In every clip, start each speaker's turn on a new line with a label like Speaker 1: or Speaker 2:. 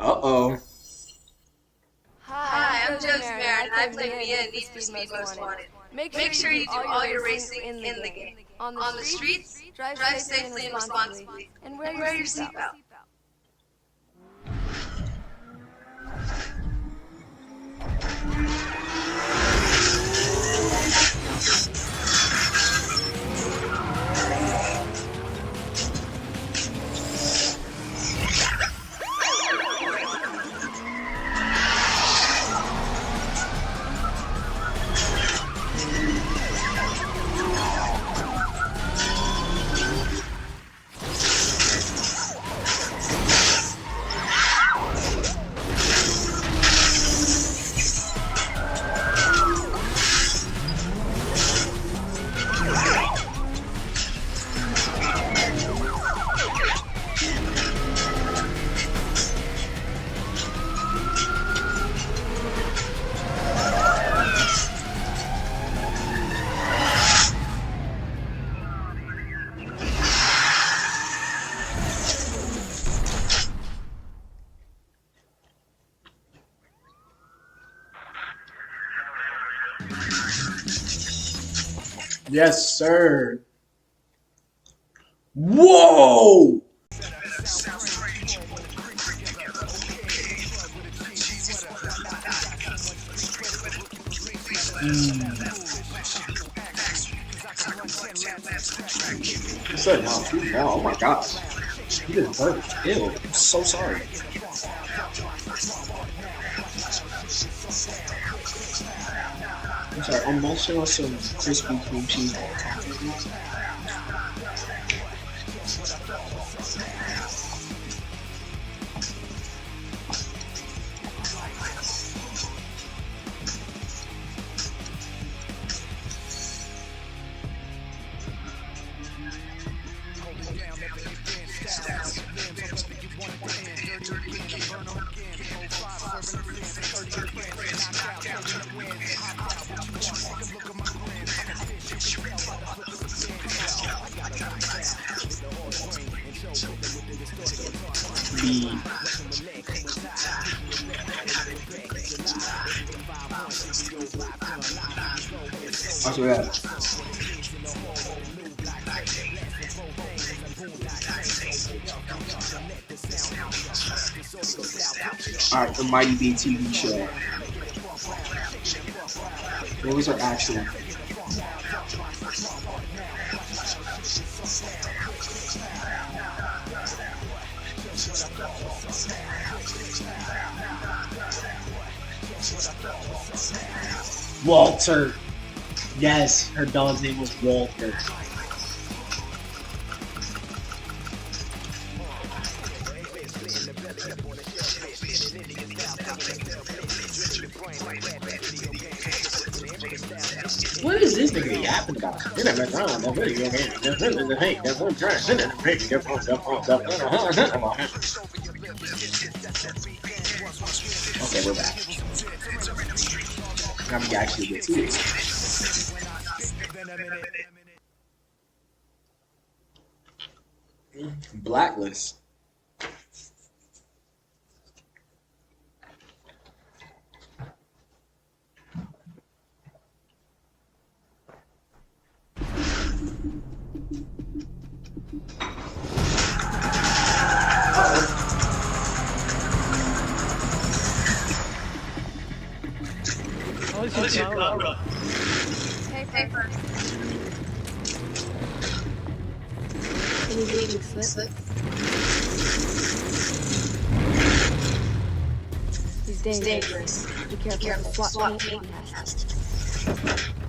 Speaker 1: Uh-oh.
Speaker 2: Hi, I'm Josie Marin, and I play Mia in Need for Speed Most Wanted. Make sure you do all your racing in the game. On the streets, drive safely and responsibly, and wear your seatbelt.
Speaker 1: Yes, sir. Whoa! He said no, no, oh my gosh. He didn't hurt. Ew, I'm so sorry. I'm sorry, I'm also on some crispy cream cheese on top of these. Watch that. Alright, the Mighty B TV show. What was her actual? Walter. Yes, her dog's name was Walter. What is this nigga yapping about? Okay, we're back. Now we actually get to this. Blacklist.
Speaker 2: Paper. Can you read the slip? He's dangerous. Be careful of the SWAT meeting test.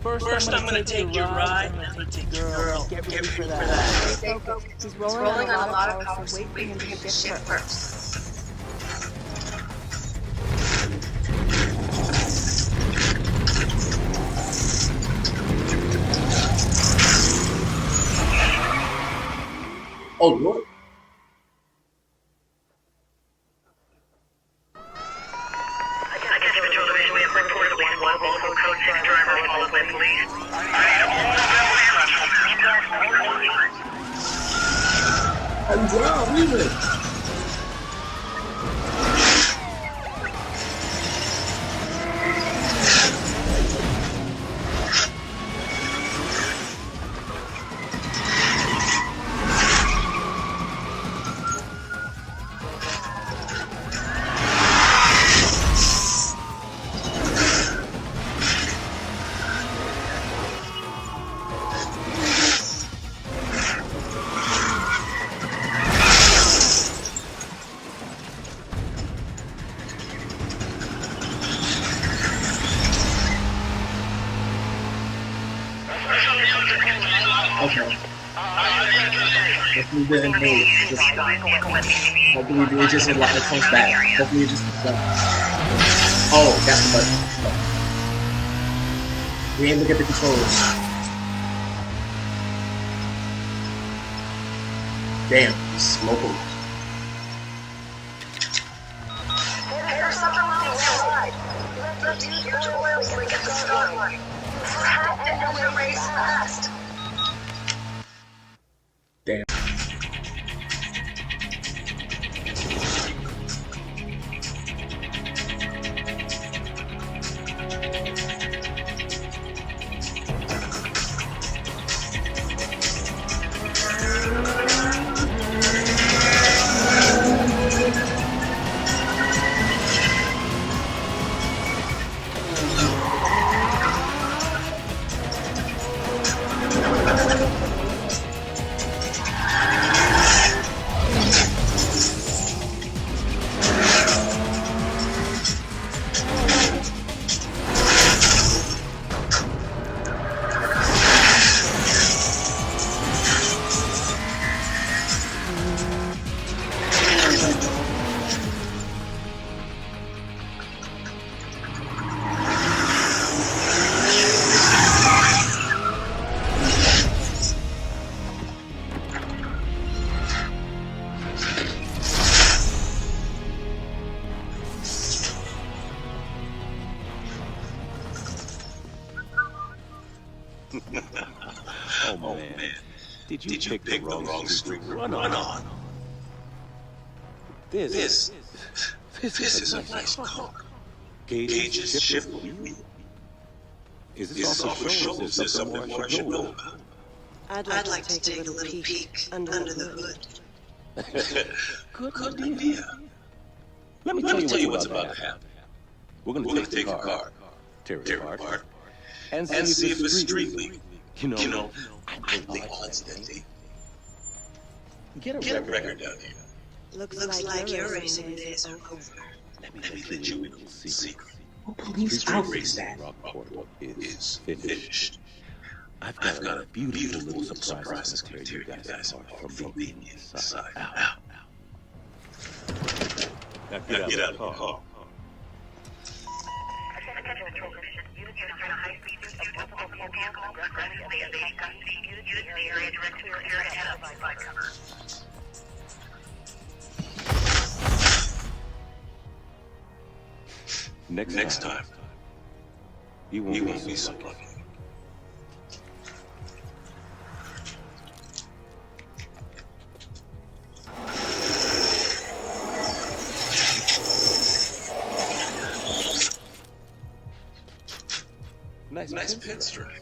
Speaker 3: First, I'm gonna take your ride, and I'm gonna take your girl. Get ready for that.
Speaker 2: Stay focused. He's rolling on a lot of power, so wait for him to get shit first.
Speaker 1: Oh, Lord. I'm down, leave it. Hopefully the invade. Hopefully it just it comes back. Hopefully it just comes back. Oh, that's the button. We ain't look at the controls. Damn, smoke them.
Speaker 4: There's something on the outside. Let's use your oil so we get the start line. And then we race fast.
Speaker 1: Damn.
Speaker 5: Oh man, did you pick the wrong street to run on? This is a nice car. Gauges shift wheel. Is this off the show? Is there something more I should know about?
Speaker 4: I'd like to take a little peek under the hood.
Speaker 5: Good idea. Let me tell you what's about to happen. We're gonna take a car, tear it apart, and see if it's street legal. You know, I think odds that they get a record down here.
Speaker 4: Looks like your racing days are over.
Speaker 5: Let me let you in a secret.
Speaker 1: Police outrage that.
Speaker 5: Rockport is finished. I've got a beautiful little surprise to tear you guys apart from the inside out. Now get out of the car. Next time, you won't be so lucky. Nice pinstripe.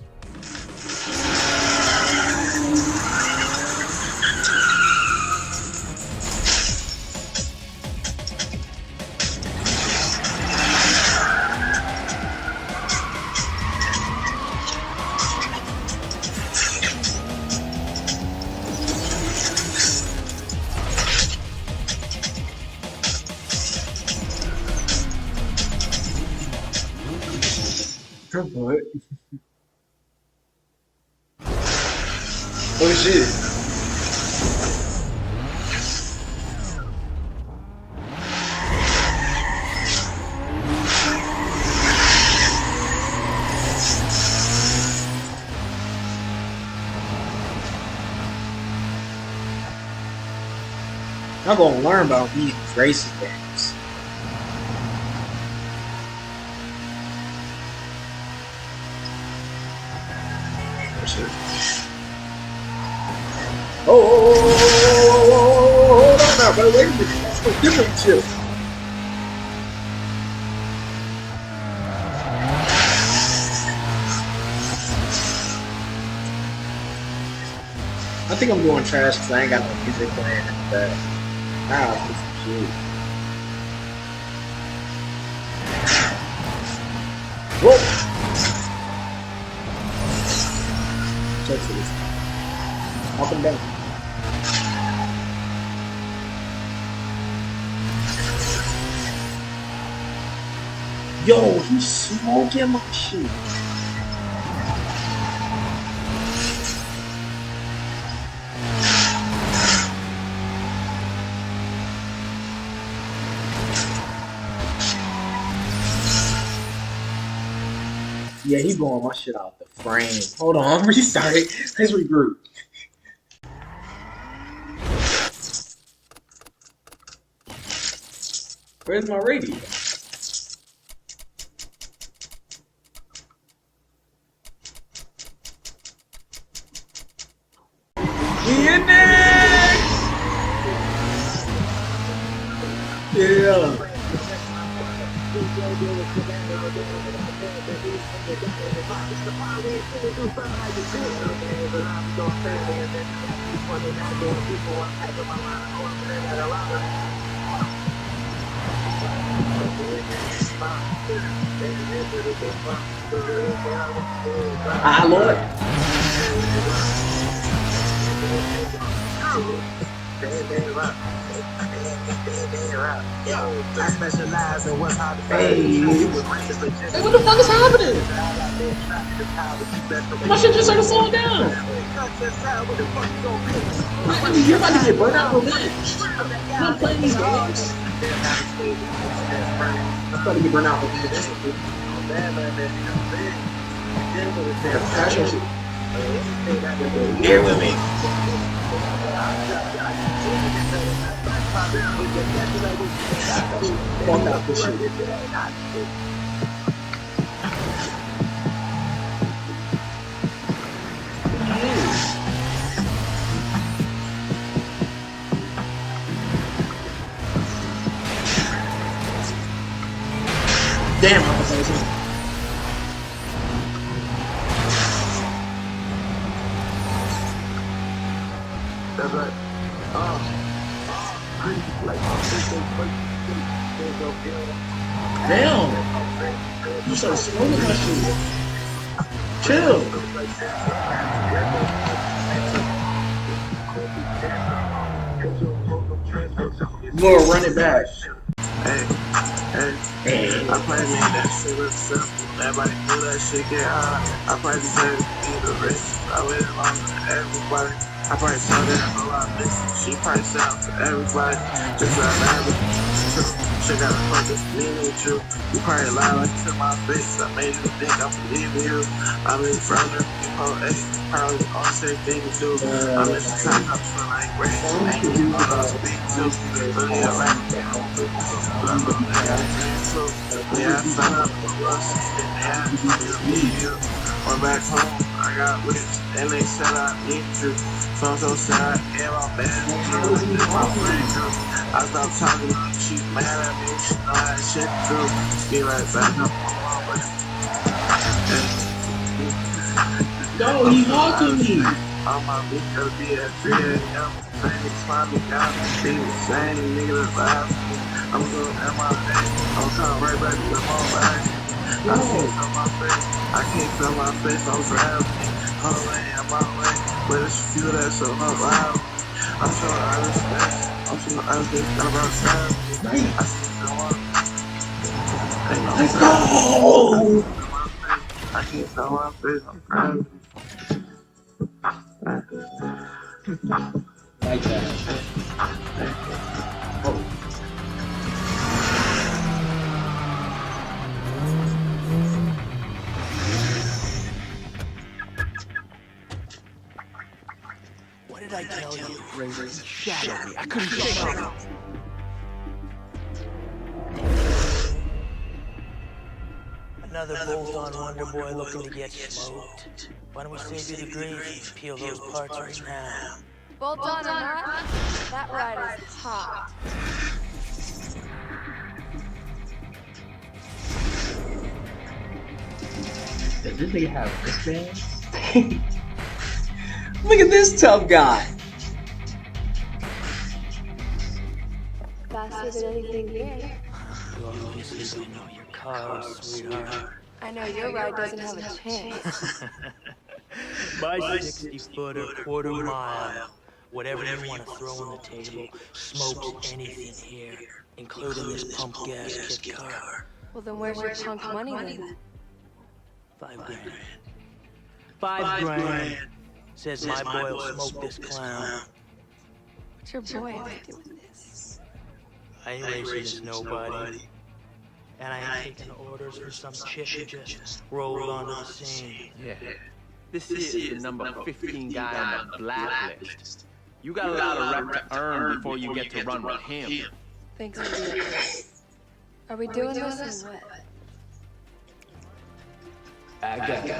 Speaker 1: What? Oh shit. I'm gonna learn about these racing games. Oh, hold on now, bro. Wait a minute. That's no different shit. I think I'm going trash because I ain't got no music playing in the back. Wow, this is shit. Whoa! Check for this. Up and down. Yo, he's smoking my shit. Yeah, he blowing my shit out the frame. Hold on, restart it. Let's regroup. Where's my radio? We in there! Yeah. Ah, Lord.
Speaker 6: I specialize in what's hard to
Speaker 1: Hey, what the fuck is happening? My shit just started slowing down. You're about to get burnt out revenge. I'm not playing these games. I'm about to get burnt out revenge. Crash your shit.
Speaker 5: Here with me.
Speaker 1: Fuck out this shit. Damn, I'm saying.
Speaker 6: That's right.
Speaker 1: Damn. You started smoking my shit. Chill. Lord, run it back.
Speaker 6: Hey, I probably made that shit look simple. Everybody knew that shit get hard. I probably deserve to be the rich. I waited longer than everybody. I probably saw that a lot missing. She probably sound to everybody. Just like that. She got a fucking meaning true. You probably lie like to my face. I made you think I'm believing you. I mean, from the people, probably all the same thing you do. I miss the time I feel like rain. All I speak to. Really, I like it. Yeah, I found out what was you. Went back home, I got rich, and they said I need you. So I'm so sad, yeah, my bad, this my friend group. I stopped talking to her, she's mad at me, she know that shit too. Be right back up on my way.
Speaker 1: No, he's walking me.
Speaker 6: On my beat, it'll be at 3 a.m. Things find me down, be the same nigga that's laughing. I'm going at my day, I'm coming right back to my bag. I can't feel my face, I can't feel my face, I'm gravity. I'm laying on my way, but it's a few that's so loud. I'm so out of space, I'm so out of space, I'm outside. I see someone.
Speaker 1: Let's go!
Speaker 6: I can't feel my face, I'm proud.
Speaker 1: Like that. Oh.
Speaker 3: What did I tell you? Shadow me. I couldn't shake it. Another bolt-on Wonder Boy looking to get smoked. Why don't we save you the grief and peel those parts right now?
Speaker 2: Bolt on or not, that ride is hot.
Speaker 1: Does this nigga have wristbands? Look at this tough guy.
Speaker 2: Faster than anything here.
Speaker 3: You obviously don't know your car, sweetheart.
Speaker 2: I know your ride doesn't have a chance.
Speaker 3: My 60-footer, quarter mile. Whatever you want to throw on the table, smokes anything here, including this pump gas kit car.
Speaker 2: Well, then where's your punk money then?
Speaker 3: $5 grand. $5 grand. Says my boy will smoke this clown.
Speaker 2: What's your boy have to do with this?
Speaker 3: I ain't racing this nobody. And I ain't taking orders from some chick who just rolled onto the scene.
Speaker 5: Yeah. This here is the number 15 guy on the blacklist. You got a lot of rep to earn before you get to run with him.
Speaker 2: Thanks for the advice. Are we doing this or what?
Speaker 1: I got it.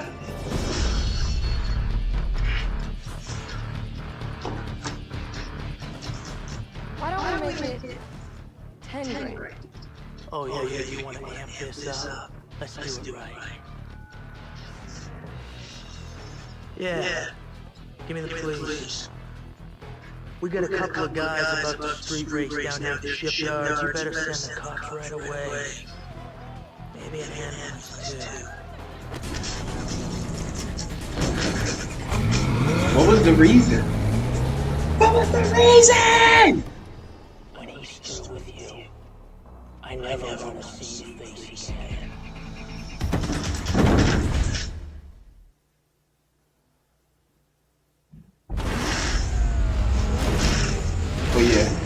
Speaker 2: Why don't we make it 10 grand?
Speaker 3: Oh yeah, you want to amp this up? Let's do it right. Yeah. Give me the police. We got a couple of guys about to street race down here at the shipyards. You better send the cops right away. Maybe an ambulance too.
Speaker 1: What was the reason? What was the reason?
Speaker 3: When he's through with you, I never want to see your face again.
Speaker 1: Oh yeah.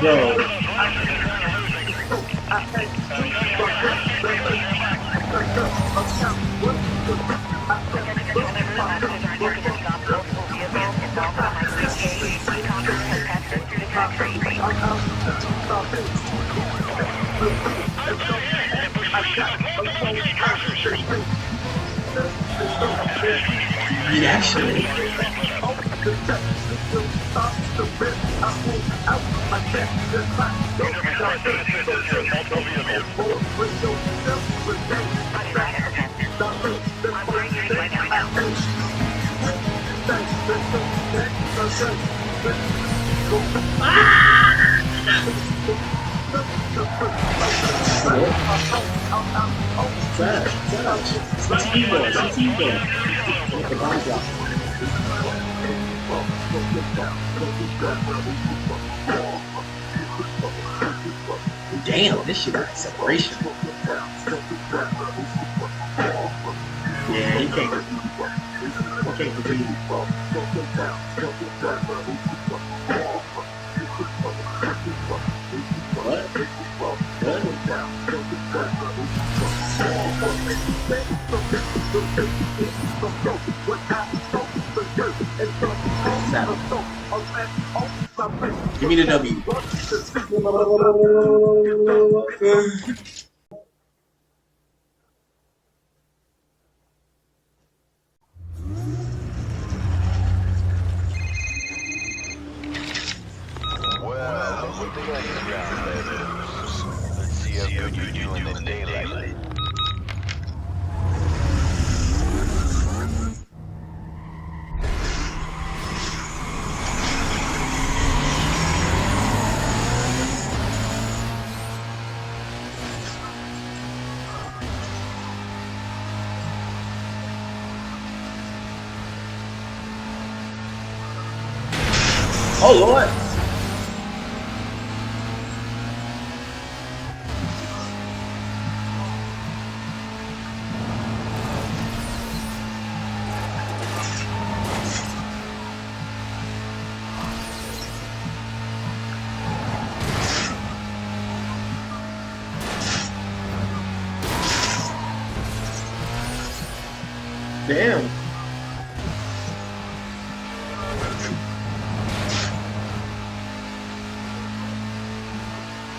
Speaker 1: Oh, actually. Damn, this shit is separation. Yeah, he can't compete. Give me the W.
Speaker 7: Well, what they got you around there? Let's see how good you do in the daylight.
Speaker 1: Oh Lord! Damn.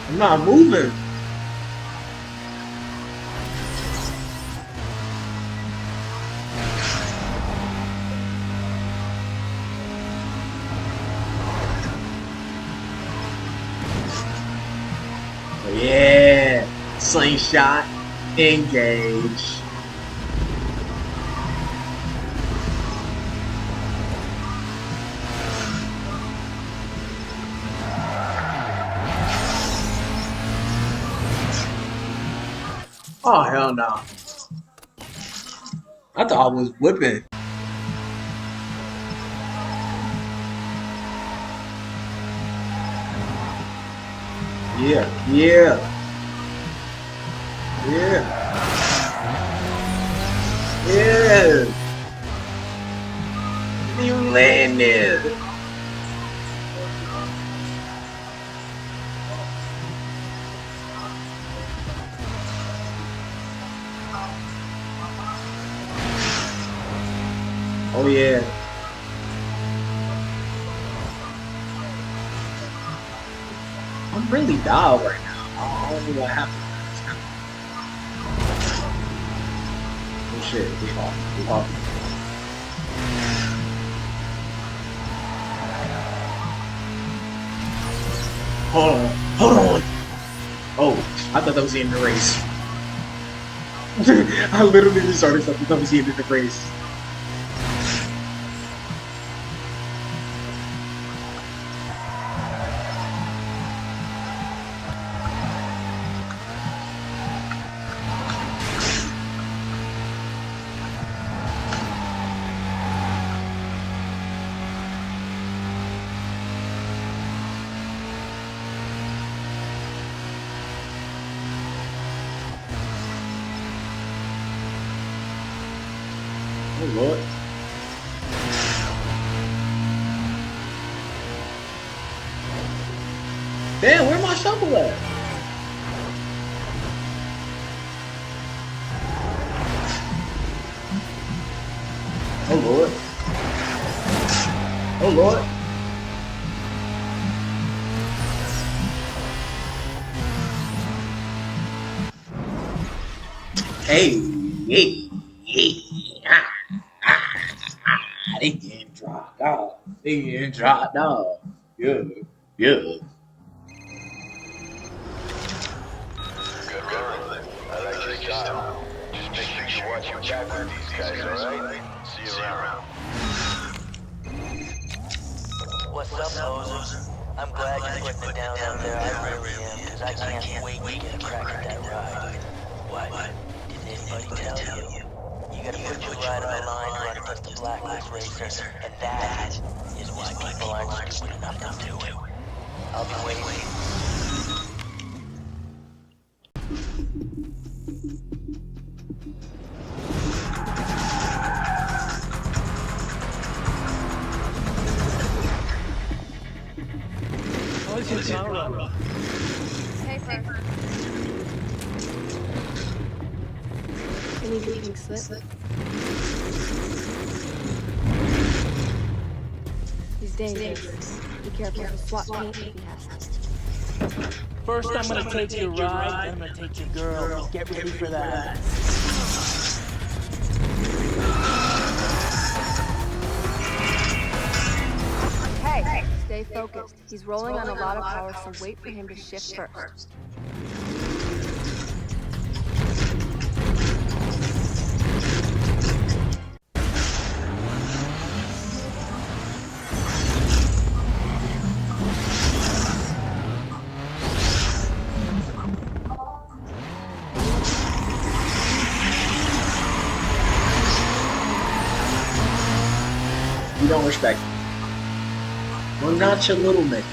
Speaker 1: I'm not moving. Yeah. Slingshot. Engage. Oh, hell no. I thought I was whipping. Yeah, yeah, yeah, yeah. You landed. Oh yeah. I'm really dialed right now. I don't know what happened. Oh shit, we off. We off. Hold on. Hold on. Oh, I thought that was the end of the race. I literally just started something that was the end of the race. Oh Lord. Damn, where my shovel at? Oh Lord. Oh Lord. Hey, hey, hey. They getting dropped off. They getting dropped off. Yeah, yeah.
Speaker 7: Good rolling. I like your style. Just make sure you watch your back with these guys, alright? See you around.
Speaker 3: What's up, Moses? I'm glad you're putting it down out there. I really am, because I can't wait to get a crack at that ride. What? Did anybody tell you? You gotta put your ride on the line to run against the Blacklist racer, and that is why people aren't stupid enough to do it. I'll be waiting.
Speaker 2: Paper. I need your pink slip. He's dangerous. Be careful of the SWAT paint if he has to.
Speaker 3: First, I'm gonna take your ride, then I'm gonna take your girl. Get ready for that.
Speaker 2: Hey, stay focused. He's rolling on a lot of power, so wait for him to shift first.
Speaker 1: You don't respect me. We're not your little niggas.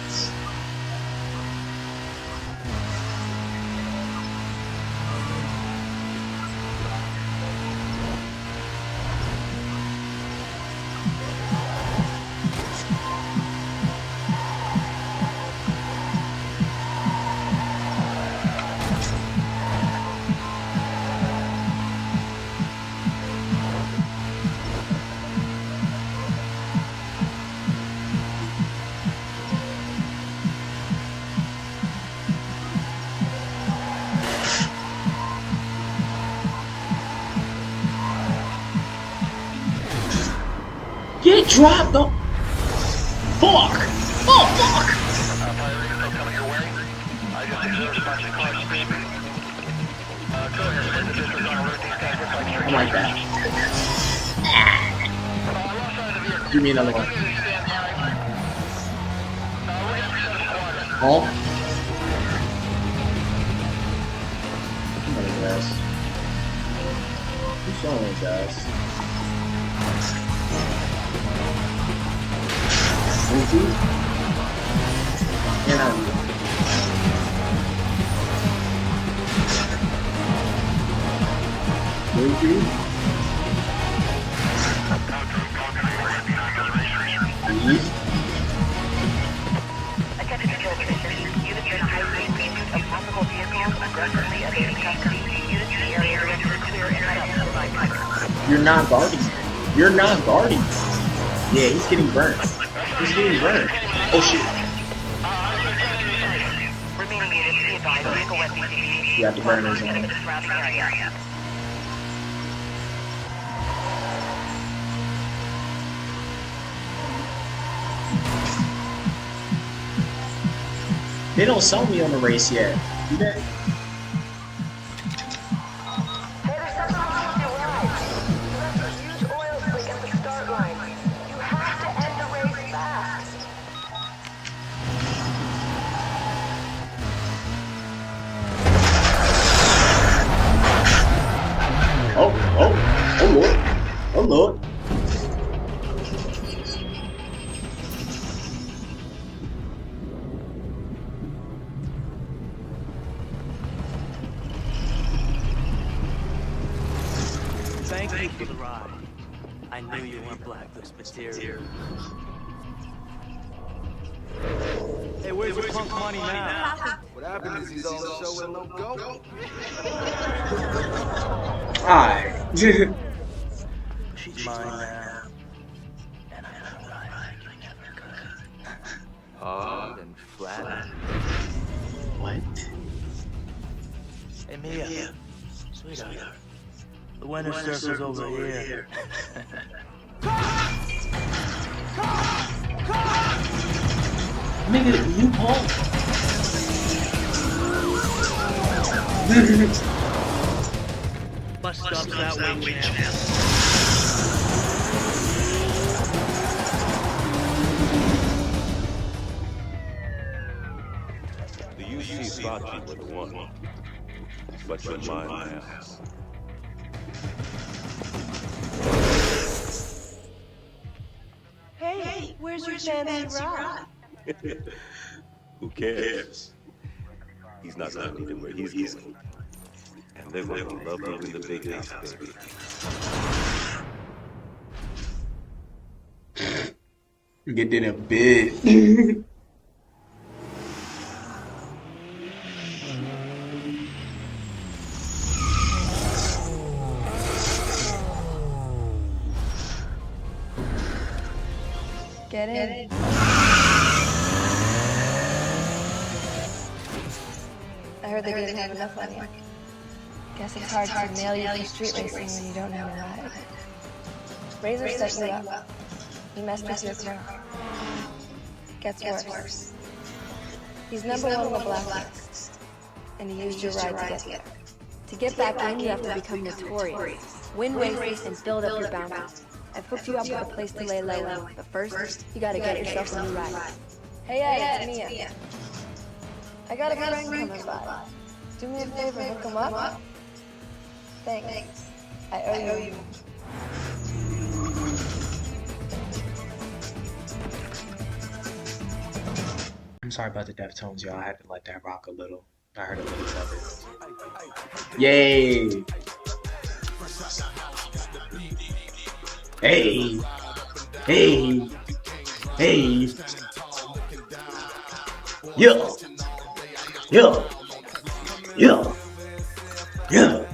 Speaker 1: Get dropped the fuck! Oh fuck! I like that. Give me another one. Oh? Another glass. Who's showing guys? Goofy? And I'm Goofy? Please?
Speaker 4: Attention control position. Units in high-speed pursuit of multiple vehicles aggressively evading custody. Units in the area are to clear and head up to provide cover.
Speaker 1: You're not guarding. You're not guarding. Yeah, he's getting burnt. He's getting burnt. Oh shit.
Speaker 4: Remaining units be advised vehicle wet BCB.
Speaker 1: You have to burn his
Speaker 4: into
Speaker 1: own.
Speaker 4: the surrounding area.
Speaker 1: They don't sell me on the race yet. Do they?
Speaker 4: Hey, there's something wrong with your ride. You left a huge oil slick at the start line. You have to end the race fast.
Speaker 1: Oh Lord. Oh Lord.
Speaker 3: Thank you for the ride. I knew you weren't blacklist material. Hey, where's your punk money now?
Speaker 8: What happened is he's on the show with no go.
Speaker 1: Alright.
Speaker 3: She's mine now. And I'm gonna ride like you never could.
Speaker 8: Hard and flat.
Speaker 1: What?
Speaker 3: Hey, Mia. Sweetheart. The winner circle's over here.
Speaker 1: Nigga, you Paul.
Speaker 3: Bus stop's that way, champ.
Speaker 5: The UC thought you were the one, but you're mine now.
Speaker 2: Hey, where's your fancy ride?
Speaker 5: Who cares? He's not gonna need him where he's going. And they're gonna love you in the big house, baby.
Speaker 1: Get in a bit.
Speaker 2: Get in. I heard they didn't have enough on you. Guess it's hard to nail you for street racing when you don't know how to ride. Razor set you up. He messed with your car. Gets worse. He's number one on the blacklist, and he used your ride to get there. To get back in, you have to become notorious, win races, and build up your bounty. I've hooked you up with a place to lay low, but first, you gotta get yourself a new ride. Hey Ed, it's Mia. I got a friend coming by. Do me a favor, hook him up. Thanks. I owe you.
Speaker 1: I'm sorry about the Deftones, y'all. I had to let that rock a little. I heard a little of it. Yay! Hey! Hey! Hey! Yo! Yo! Yo! Yo!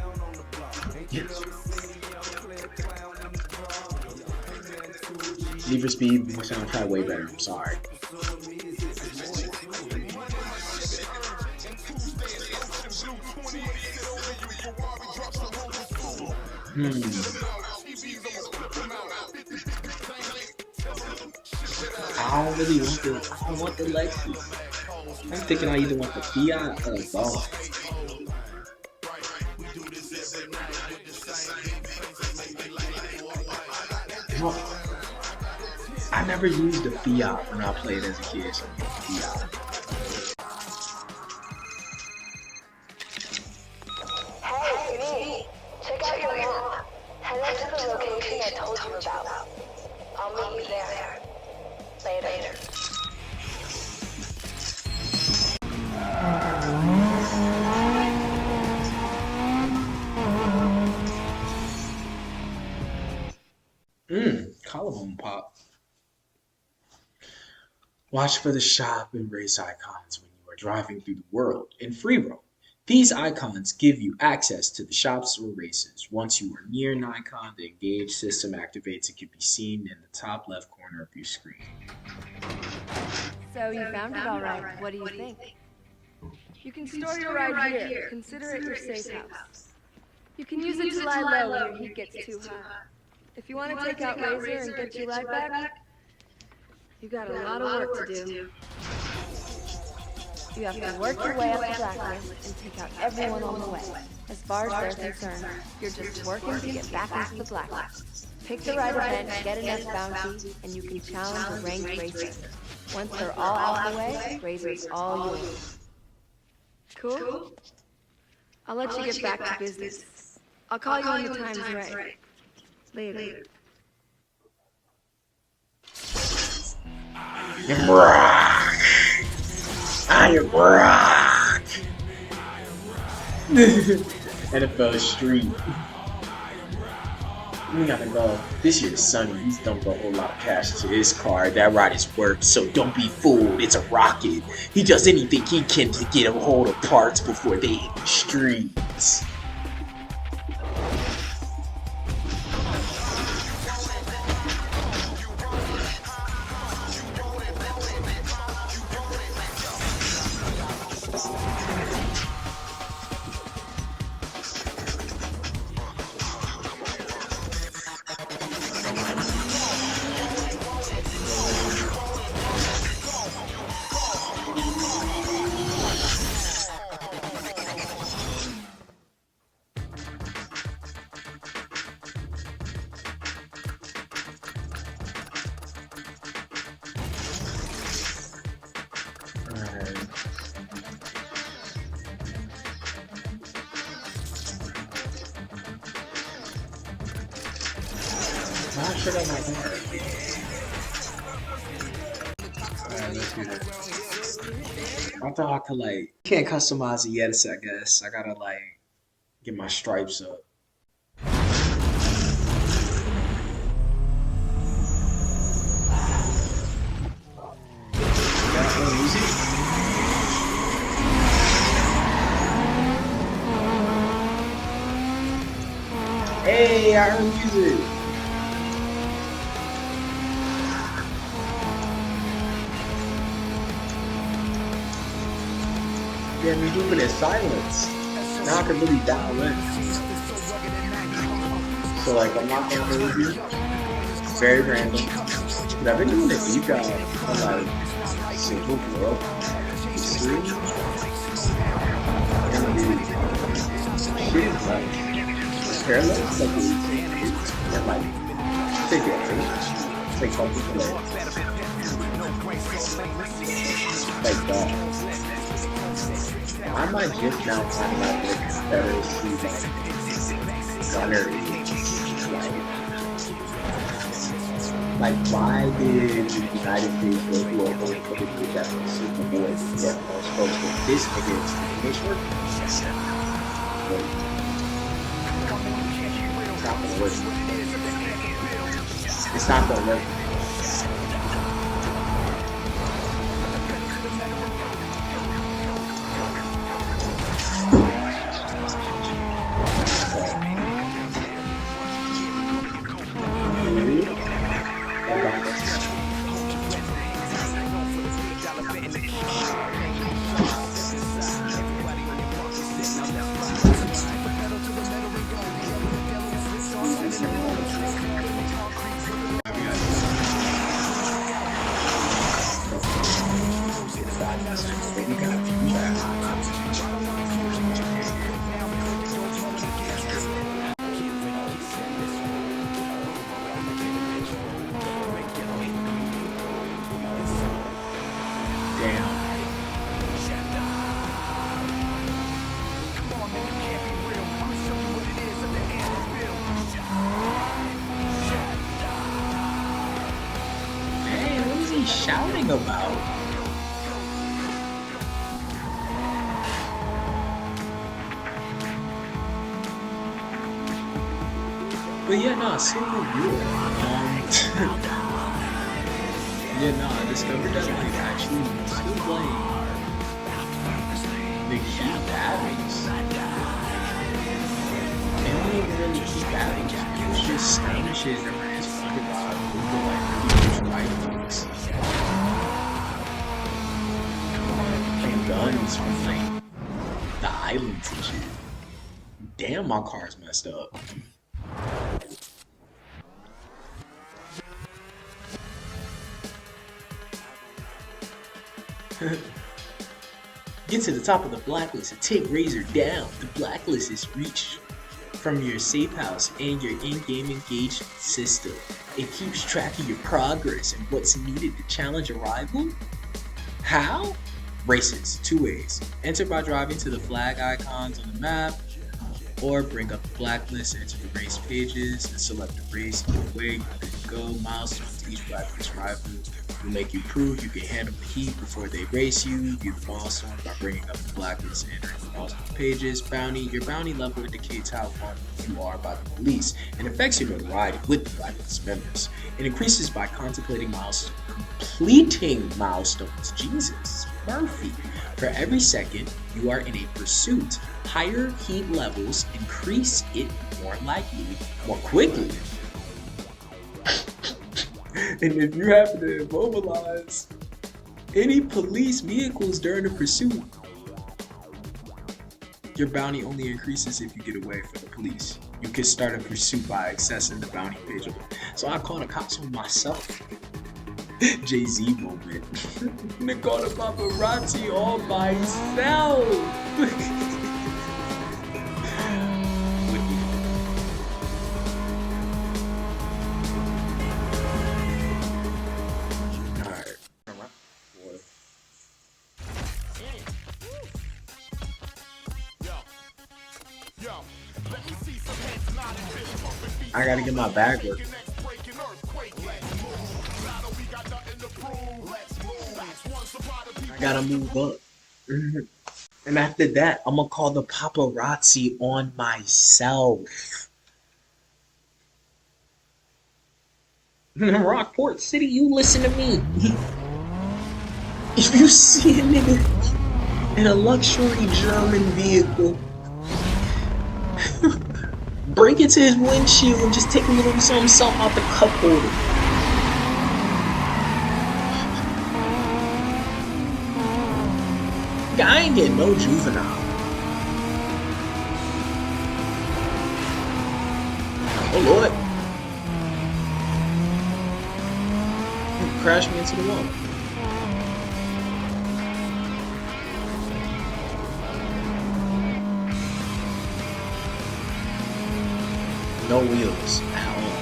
Speaker 1: Need for Speed soundtrack way better. I'm sorry. I don't really want the. I don't want the Lexus. I'm thinking I either want the Fiat or the Golf. I never used the Fiat when I played as a kid. So Fiat.
Speaker 4: Hey, me. Check out your map.
Speaker 1: Collarbone pop. Watch for the shop and race icons when you are driving through the world in free roam. These icons give you access to the shops or races. Once you are near an icon, the engage system activates and can be seen in the top left corner of your screen.
Speaker 2: So you found it all right. What do you think? You can store your ride here. Consider it your safe house. You can use it to lie low when your heat gets too hot. If you want to take out Razor and get your ride back, you got a lot of work to do. You have to work your way up the blacklist and take out everyone on the way. As far as they're concerned, you're just working to get back into the blacklist. Pick the right event, get enough bounty, and you can challenge a ranked racer. Once they're all out of the way, Razor's all yours. Cool? I'll let you get back to business. I'll call you when the time's right. Later.
Speaker 1: I'm Brock. I am Brock. NFL Street. We gotta go. This year's Sunny. He's dumped a whole lot of cash into his car. That ride is worth, so don't be fooled. It's a rocket. He does anything he can to get a hold of parts before they hit the streets. Not sure that might work. Alright, let's do this. I thought I could like can't customize it yet, I guess. I gotta like get my stripes up. Hey, I heard music. Yeah, me moving in silence. Now I can really dial in. So like, I'm not gonna hold you. Very random. But I've been doing a deep dive on like single girl. History. Shit is like parallels, like and like take it, take something from it. Like that. I might just now find out that it's better to see like gunner, like why did the United States go through a whole political death Super Bowl to get more supposed to this nigga is the commissioner? It's not gonna work. It's not gonna work. Shouting about? But yeah, nah, Civil War. Yeah, nah, I discovered that like actually still playing the key batteries. They don't even really keep batteries. It was just skirmishes that were inspired by over like really rifles and guns from like the islands and shit. Damn, my car's messed up. Get to the top of the blacklist and take Razor down. The blacklist is reached from your safe house and your in-game engagement system. It keeps track of your progress and what's needed to challenge a rival. How? Races, 2 ways. Enter by driving to the flag icons on the map, or bring up the blacklist, enter the race pages, and select the race. Either way, you can go. Milestones, each blacklist rival will make you prove you can handle the heat before they race you. View the milestones by bringing up the blacklist and entering the milestone pages. Bounty, your bounty level indicates how wanted you are by the police and affects your notoriety with the blacklist members. It increases by completing milestones. Jesus, Murphy. For every second you are in a pursuit, higher heat levels increase it more quickly. And if you happen to immobilize any police vehicles during the pursuit, your bounty only increases if you get away from the police. You can start a pursuit by accessing the bounty page. So I called the cops on myself. Jay-Z moment. I called a paparazzi all myself. I gotta get my bag working. I gotta move up. And after that, I'm gonna call the paparazzi on myself. Rockport City, you listen to me. If you see a nigga in a luxury German vehicle, break into his windshield and just take a little something out the cup holder. I ain't getting no juvenile. Oh Lord. Crash me into the wall. No wheels at all.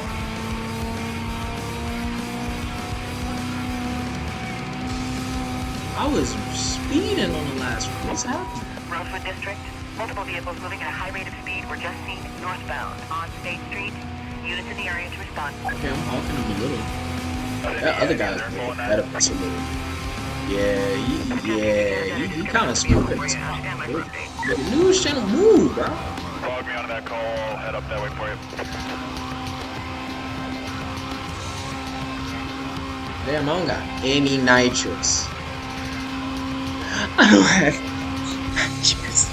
Speaker 1: I was speeding on the last one. What's happening?
Speaker 4: Rosewood District. Multiple vehicles moving at a high rate of speed were just seen northbound on State Street. Units in the area to respond.
Speaker 1: Okay, I'm hawking him a little. That other guy's better a little. Yeah, he kind of spooked us. The news channel move, bro.
Speaker 7: Log me onto that call. Head up that way for you.
Speaker 1: Damn, I don't got any nitrous. I don't have nitrous.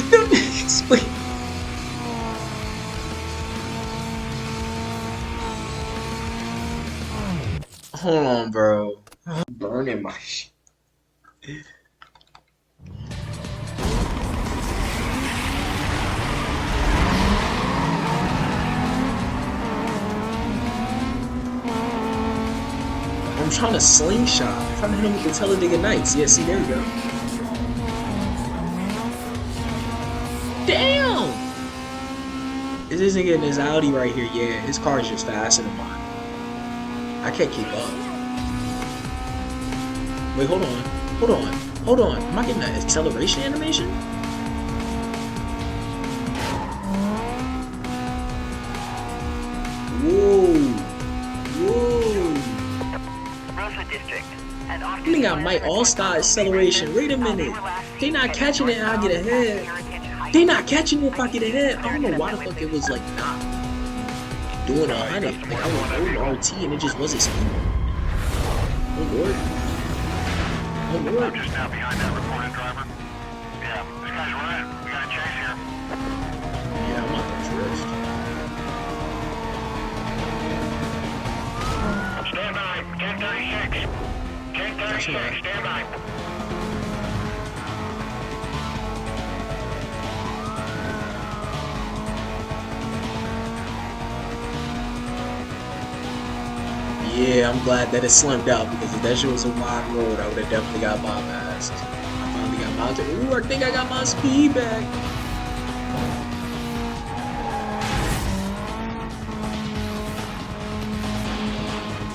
Speaker 1: Them niggas, wait. Hold on, bro. I'm burning my shit. I'm trying to slingshot. I'm trying to hit him with the Talladega Nights. Yeah, see, there we go. Damn! This isn't getting his Audi right here. Yeah, his car is just faster than mine. I can't keep up. Wait, hold on. Am I getting that acceleration animation? Whoa.
Speaker 4: District.
Speaker 1: I think I might all-star acceleration. Wait a minute. They not catching it and I get ahead. They not catching it if I get ahead. I don't know why the fuck it was like, nah. doing 100. Like I was loading RT and it just wasn't speeding. Oh lord. Oh lord.
Speaker 9: Just now behind that reported driver. Yeah, this guy's running. We got a chase here.
Speaker 1: Yeah, I'm not gonna drift.
Speaker 9: Stand by. 1036. 1036. Stand by.
Speaker 1: Yeah, I'm glad that it slimed out because if that shit was a wide road, I would have definitely got bypassed. I finally got mounted. Ooh, I think I got my speed back.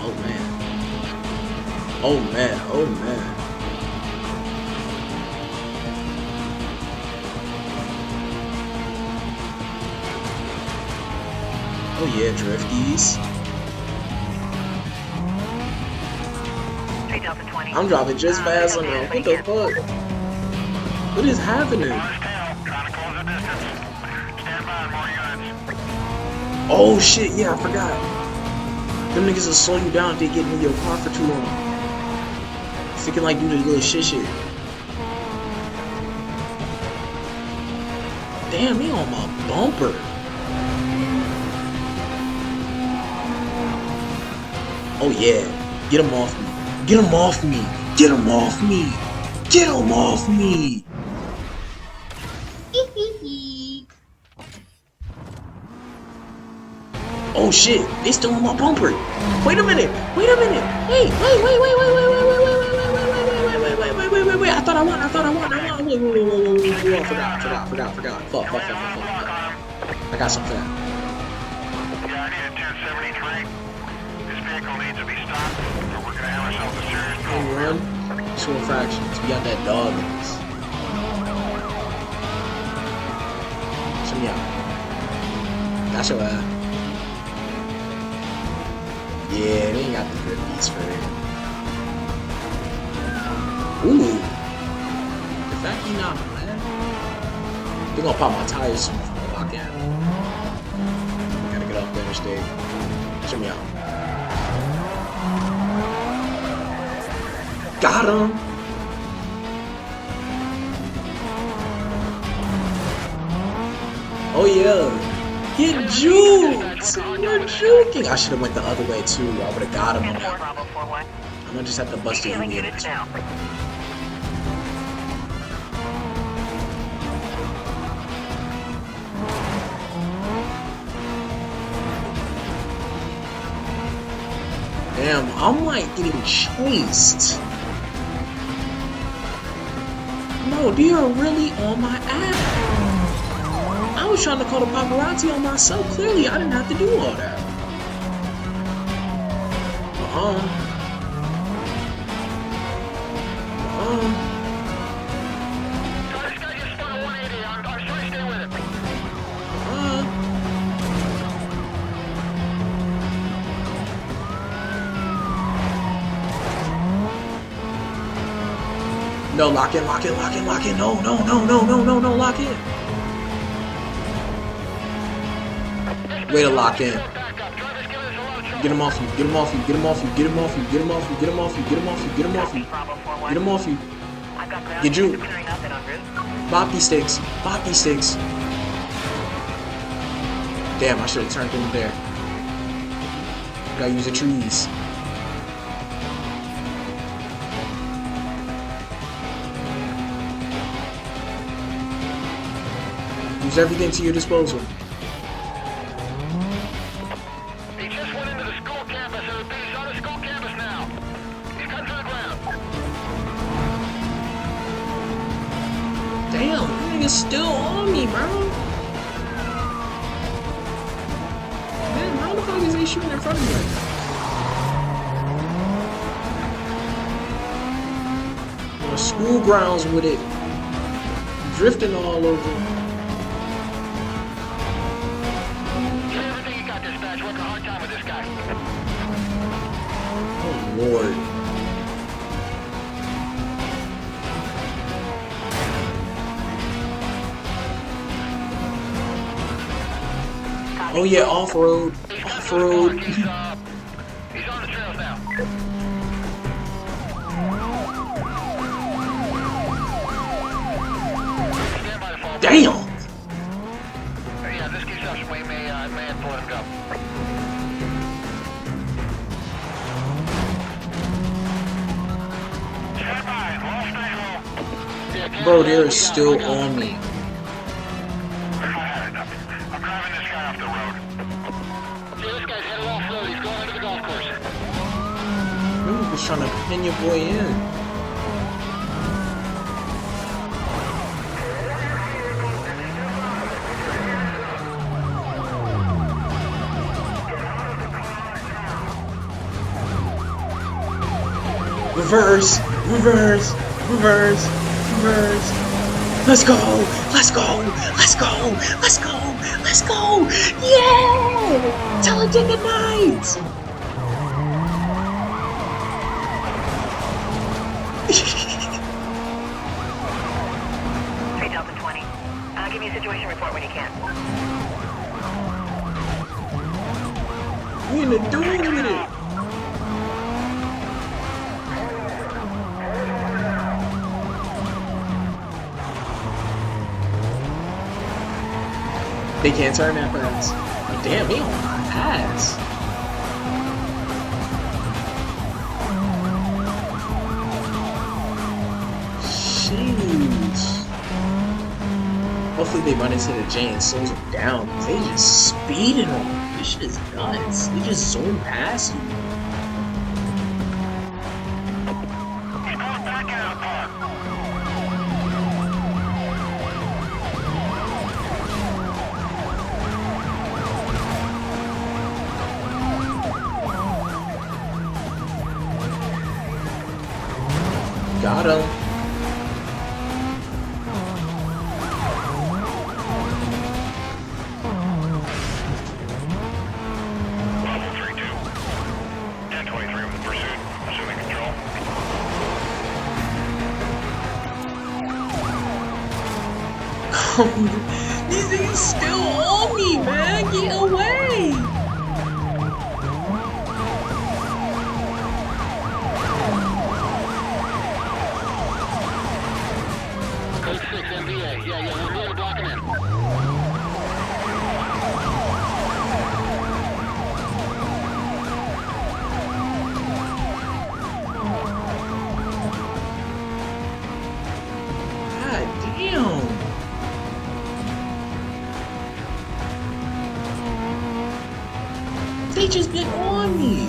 Speaker 1: Oh man. Oh man. Oh man. Oh yeah, drifties. I'm driving just fast enough. What the fuck? What is happening? Oh shit, yeah, I forgot. Them niggas will slow you down if they get in your car for too long. So you can like do the little shit. Damn, he on my bumper. Oh yeah, get him off me. Get him off me! Get him off me! Get him off me! Oh shit! They still on my bumper! Wait a minute! Wait a minute! Wait! I thought I won! I wait! I forgot. Fuck. I got something.
Speaker 9: Yeah, I need a 1073. This vehicle needs to be stopped, or we're gonna have ourselves a serious problem.
Speaker 1: Run. 2 infractions. We got that dog in us. Show me out. That's your ass. Yeah, they ain't got the drifties for it. Ooh. The fact he not mad. They gonna pop my tires soon if I lock in. Gotta get off the interstate. Show me out. Got him! Oh yeah! Get juked! You're juking! I should have went the other way too. I would have got him on that. I'm gonna just have to bust it in here. Damn, I'm like getting chased. No, they are really on my ass. I was trying to call the paparazzi on myself. Clearly, I didn't have to do all that.
Speaker 9: This guy just spun a 180. I'm trying to stay with him.
Speaker 1: No, lock in. No, lock in. Way to lock in. Get him off you. Get you. Boppy sticks. Damn, I should have turned him there. Gotta use the trees. Use everything to your disposal.
Speaker 9: He just went into the school campus. He's on the school campus now. He's cut to the ground.
Speaker 1: Damn, that nigga's still on me, bro. Man, how the fuck is they shooting in front of me right now? On the school grounds with it. Drifting all over. Oh Lord. Oh yeah, off-road. Off-road.
Speaker 9: He's on the trails now. Stand by the phone.
Speaker 1: Damn!
Speaker 9: Yeah, this keeps up. We may have to let him go. Stand by. Lost visual.
Speaker 1: Bro, they're still on me.
Speaker 9: I'm driving this guy off the road. See, this guy's headed off road. He's going into the golf course.
Speaker 1: Remember, was trying to pin your boy in. Reverse, reverse, reverse, reverse. Let's go, let's go, let's go, let's go, let's go. Yeah! Talladega Nights!
Speaker 4: 3020. Give me a situation report when you can.
Speaker 1: We in the dude with it. They can't turn that fast. Oh, damn, he on my ass. Jeez. Hopefully they run into the J and slows them down. They just speeding on them. This shit is nuts. They just zoom past you.
Speaker 9: He's going back out of the park.
Speaker 1: Got him.
Speaker 9: Level 3-2. 1023 with pursuit. Assuming control.
Speaker 1: These niggas still on me, man. Get away.
Speaker 9: Code 6 MVA. Yeah, we're really blocking in.
Speaker 1: God damn. They just been on me.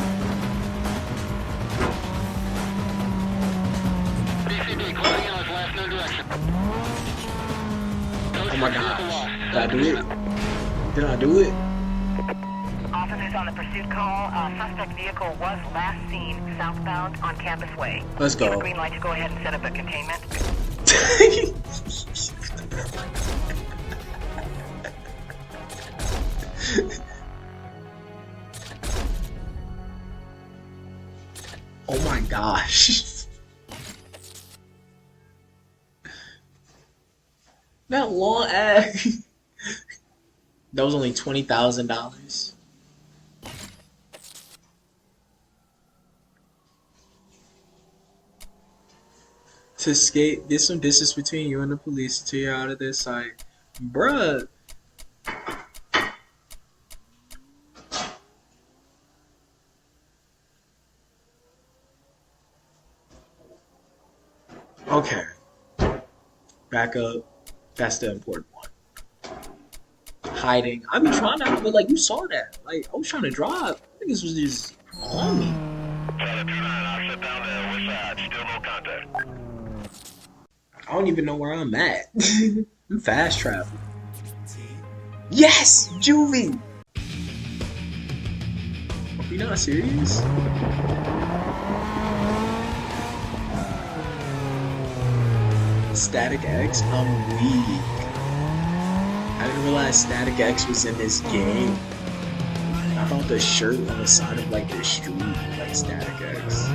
Speaker 9: BCD, closing in on his last known direction.
Speaker 1: Oh my gosh. Did I do it? Did I do it?
Speaker 4: Officers on the pursuit call. Suspect vehicle was last seen southbound on Campus Way.
Speaker 1: Let's
Speaker 4: You have
Speaker 1: go.
Speaker 4: a green light to go ahead and set up a containment.
Speaker 1: Oh my gosh. That long ass. That was only $20,000. To escape, get some distance between you and the police until you're out of their sight. Bruh. Okay. Back up. That's the important one. Hiding. I be trying to, but like you saw that. Like I was trying to drive. Niggas was just on me.
Speaker 9: Charlie 29, I'll sit down there. West side. Still no contact.
Speaker 1: I don't even know where I'm at. I'm fast traveling. Yes, Juvie. Are you not serious? Static X, I'm weak. I didn't realize Static X was in this game. I thought the shirt on the side of like the street, like Static X.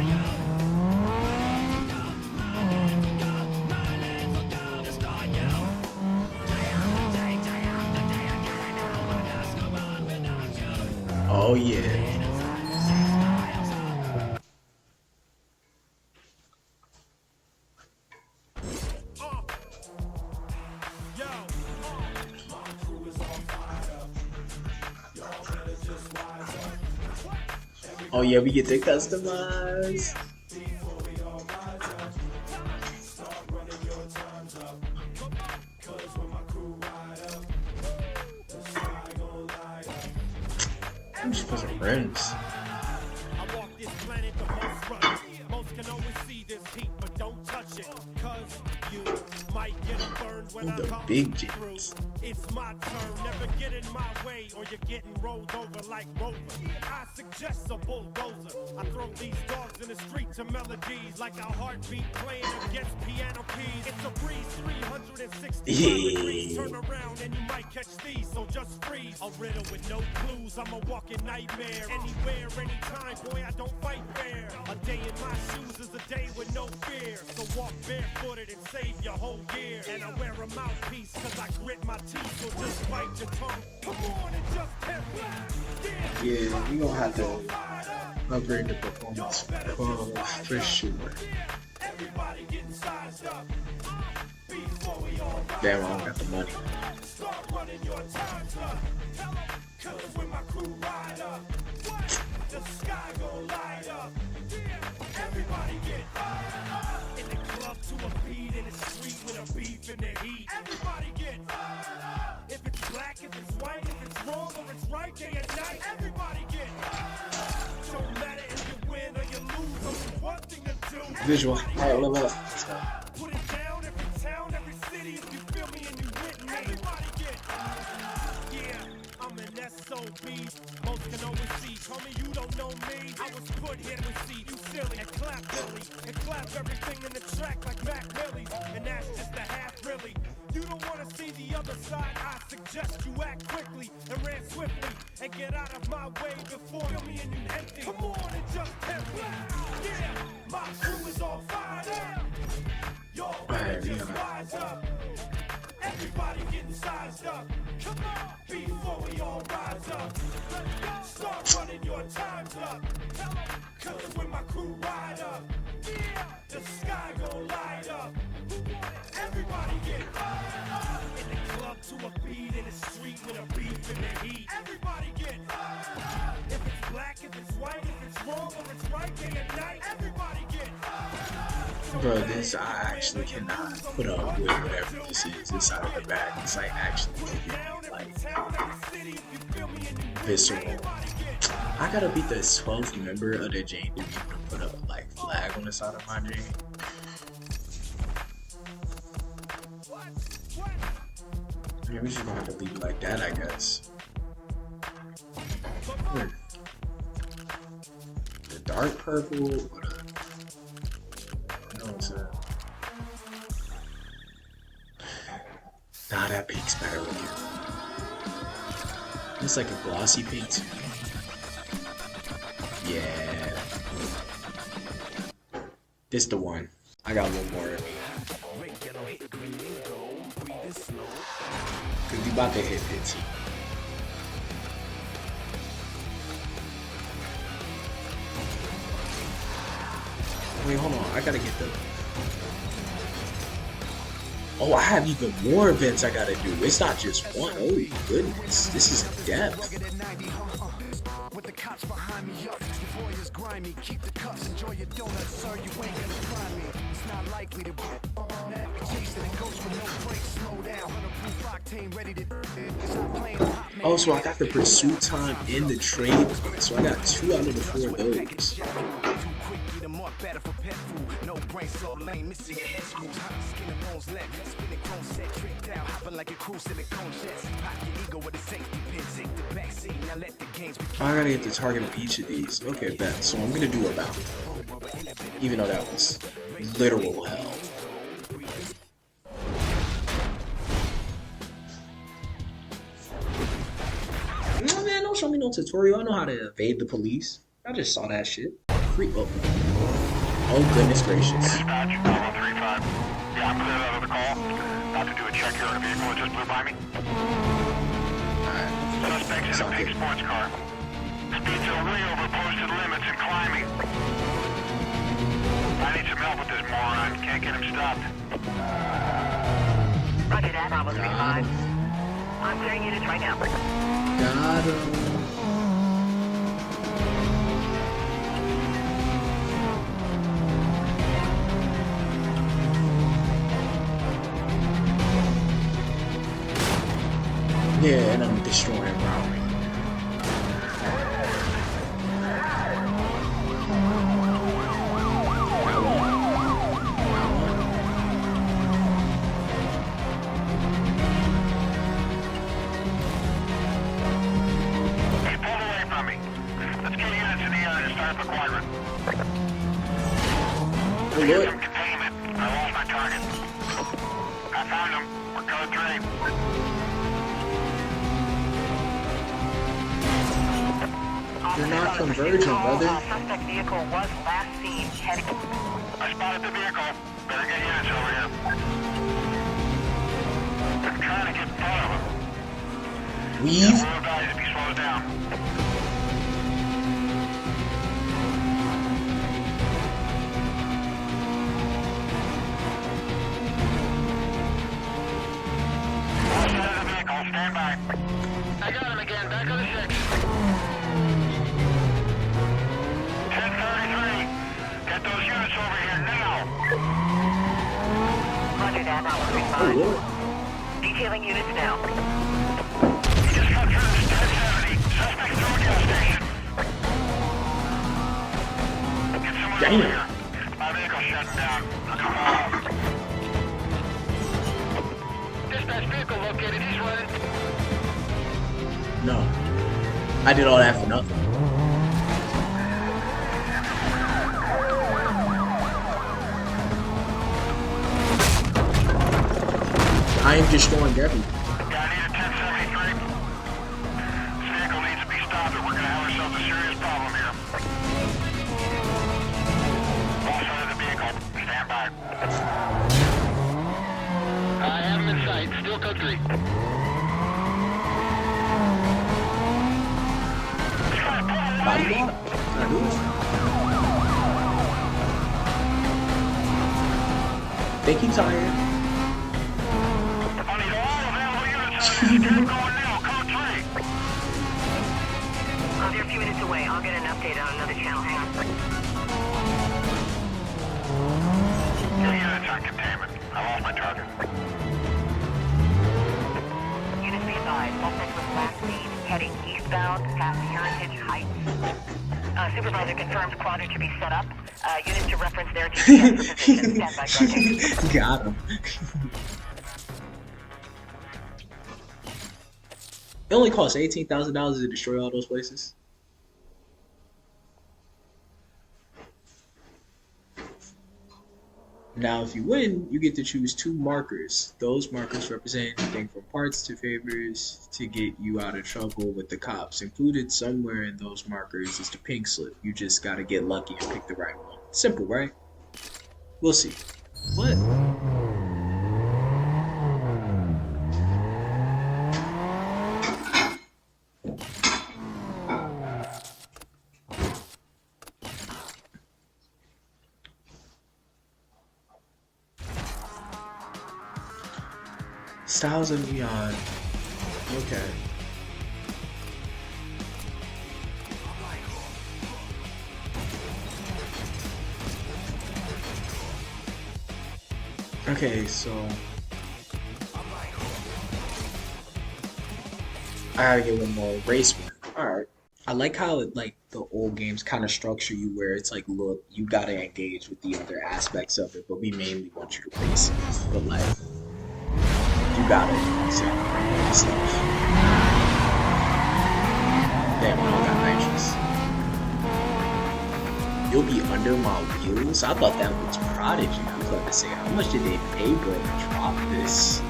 Speaker 1: Oh yeah. Oh yeah, we get to customize. I'm just put some rims. The big jets.
Speaker 10: It's my turn, never get in my way or you're getting rolled over like Rover. I suggest a bulldozer. I throw these dogs in the street to melodies like a heartbeat playing against piano keys. It's a breeze, 360 degrees. Turn around and you might catch these, so just freeze. A riddle with no clues, I'm a walking nightmare. Anywhere, anytime, boy, I don't fight fair. A day in my shoes is a day with no fear. So walk barefooted and save your whole year. And I wear a mouthpiece cause I grit my teeth, so just bite your tongue. Come on and just tell me.
Speaker 1: Yeah, we gonna have to upgrade the performance for sure.
Speaker 10: Everybody getting sized up.
Speaker 1: Damn, I don't got the money.
Speaker 10: Start running your times up. Cause when my crew ride up, the sky gon' light up. Everybody get in the club to a beat, in the street with a beef in the heat. Everybody get if it's black, if it's white, if it's wrong or it's right, day and night. Everybody get don't matter if you win or you lose, only one thing to do.
Speaker 1: Visual. Alright, level up. Let's go.
Speaker 10: Put it down, every town, every city, if you feel me and you with me. Everybody get yeah, I'm an SOB. Most can always see. Tell me you don't know me. I was put here to see you silly and clap Billy and clap everything in the track like Mac Millie's. And that's just a half really. You don't want to see the other side. I suggest you act quickly and ran swiftly and get out of my way before me and you empty. Come on and just tell me. Yeah, my crew is on fire. Y'all better just rise up. Everybody getting sized up. Come on, before we all rise up. Start running your times up. Cause when my crew ride up, the sky gon' light up. Everybody get in the club to a beat, in the street with a beef in the heat. Everybody get if it's black, if it's white, if it's wrong or it's right, day and night. Everybody get
Speaker 1: Bro, this I actually cannot put up with whatever this is inside of the bag. It's like actually like visceral. I gotta beat the 12th member of the Jane to be able to put a like flag on the side of my Jane. Yeah, we just gonna have to leave it like that, I guess. The dark purple or the no, it's a nah, that pink's better with you. It's like a glossy pink too. Yeah. This the one. I got one more. Cause we about to hit 15. Wait, hold on. I gotta get the. Oh, I have even more events I gotta do. It's not just one. Oh goodness, this is in depth.
Speaker 11: With the cops behind me, up your boy is grimy. Keep the cups, enjoy your donuts, sir. You ain't gonna find me. It's not likely to be chasing and goes with no brakes. Slow down, 100 proof octane, ready to stop playing hot man.
Speaker 1: Oh, so I got the pursuit time in the trade point. So I got 2 out of the 4 of those.
Speaker 11: Better for pet food, no brain, so lame, missing your head screws, hot skin and bones left, spinning chrome set, tricked out, hopping like a cruise silicone jets, pop your ego with a safety pin, take the back seat, now let the games begin.
Speaker 1: I gotta get the target on each of these. Okay, bet. So I'm gonna do a bounty. Even though that was literal hell. No, man, don't show me no tutorial. I know how to evade the police. I just saw that shit. Creep up. Oh, goodness gracious.
Speaker 9: Dispatch, 535. Yeah, I'm cleared out of the call. About to do a check here on a vehicle that just blew by me.
Speaker 1: Alright.
Speaker 9: Suspects in a pink sports car. Speeds are way over posted limits and climbing. I need some help with this moron. Can't get him stopped.
Speaker 4: Roger that, Bravo
Speaker 1: Got
Speaker 4: 35.
Speaker 1: him.
Speaker 4: I'm clearing units right now.
Speaker 1: Got him. Yeah, and I'm destroying Brownie. Got one. Got one.
Speaker 9: He pulled away from me. Let's get units in the air and start the quadrant.
Speaker 1: Oh,
Speaker 9: Get
Speaker 1: look.
Speaker 9: some containment. I lost my target. I found him. We're code 3.
Speaker 1: You're not converging, brother.
Speaker 4: Suspect vehicle was last seen heading.
Speaker 9: I spotted the vehicle. Better get units over here. I'm trying to get in front of him.
Speaker 1: Weave.
Speaker 9: We'll advise if he slows down. Outside of the vehicle, stand by. I got him again, back on the 6. 1033. Get those units over here now.
Speaker 4: Roger that, Bravo
Speaker 1: Oh,
Speaker 4: 35.
Speaker 1: Lord.
Speaker 4: Detailing units now.
Speaker 9: He just got through this 1070. Suspect through a gas station. Get someone
Speaker 1: Damn.
Speaker 9: over here. My vehicle's shutting down. Come on. Dispatch vehicle located. He's running.
Speaker 1: No. I did all that for nothing. I am destroying everything.
Speaker 9: Yeah, I need a 1073. This vehicle needs to be stopped or we're going to have ourselves a serious problem here. Outside of the vehicle. Stand by. I have him in sight. Still code 3.
Speaker 1: Body block? Can I do this? Think he's tired.
Speaker 9: I need all available units out here. Get him going now. Code 3.
Speaker 4: They're a few minutes away. I'll get an update on another channel. Hang on.
Speaker 9: Your units on containment. I lost my target.
Speaker 4: Units be advised. Suspect was last seen heading eastbound past Heritage Heights. Supervisor confirms quadrant to be set up. Units to reference their GPS position. Stand by, Sergeant.
Speaker 1: Got him. It only costs $18,000 to destroy all those places. Now, if you win, you get to choose 2 markers. Those markers represent anything from parts to favors to get you out of trouble with the cops. Included somewhere in those markers is the pink slip. You just gotta get lucky and pick the right one. Simple, right? We'll see. What? Styles of Neon. Okay. Okay, so I gotta get one more race one. Alright. I like how like the old games kind of structure you where it's like, look, you gotta engage with the other aspects of it, but we mainly want you to race. But like, you gotta accept stuff. Damn, I don't got nitrous. You'll be under my wheels? I thought that was Prodigy. I was about to say, how much did they pay bro to drop this?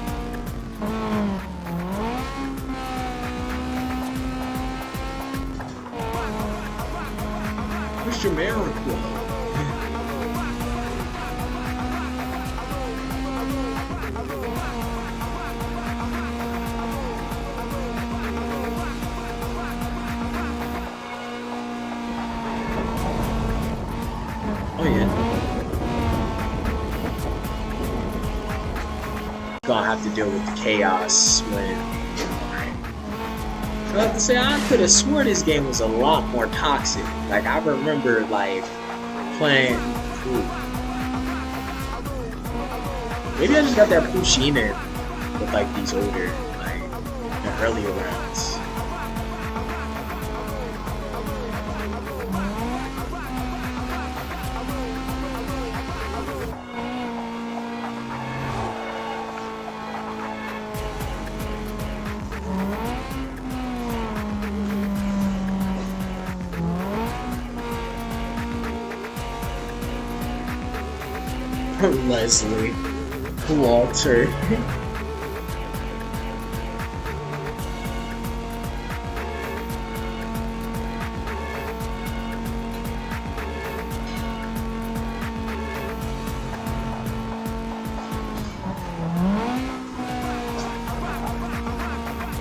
Speaker 1: Where's your miracle? Oh yeah. Gonna have to deal with the chaos when. I have to say, I could have swore this game was a lot more toxic. Like I remember, like playing. Ooh. Maybe I just got that Pushina with like these older, like the earlier rounds. Leslie, Walter.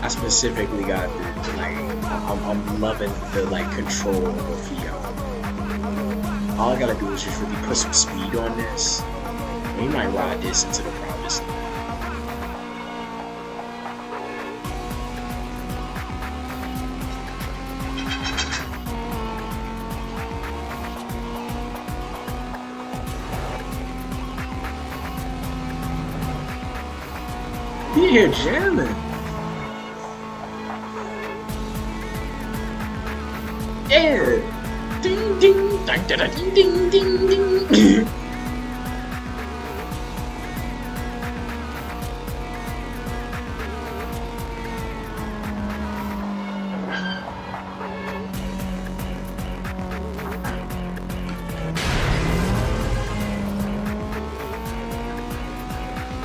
Speaker 1: I specifically got the like. I'm loving the like control of Theo. All I gotta do is just really put some speed on this. We might ride this into the promised land. You here jamming? Yeah. Ding ding, ding ding ding ding ding.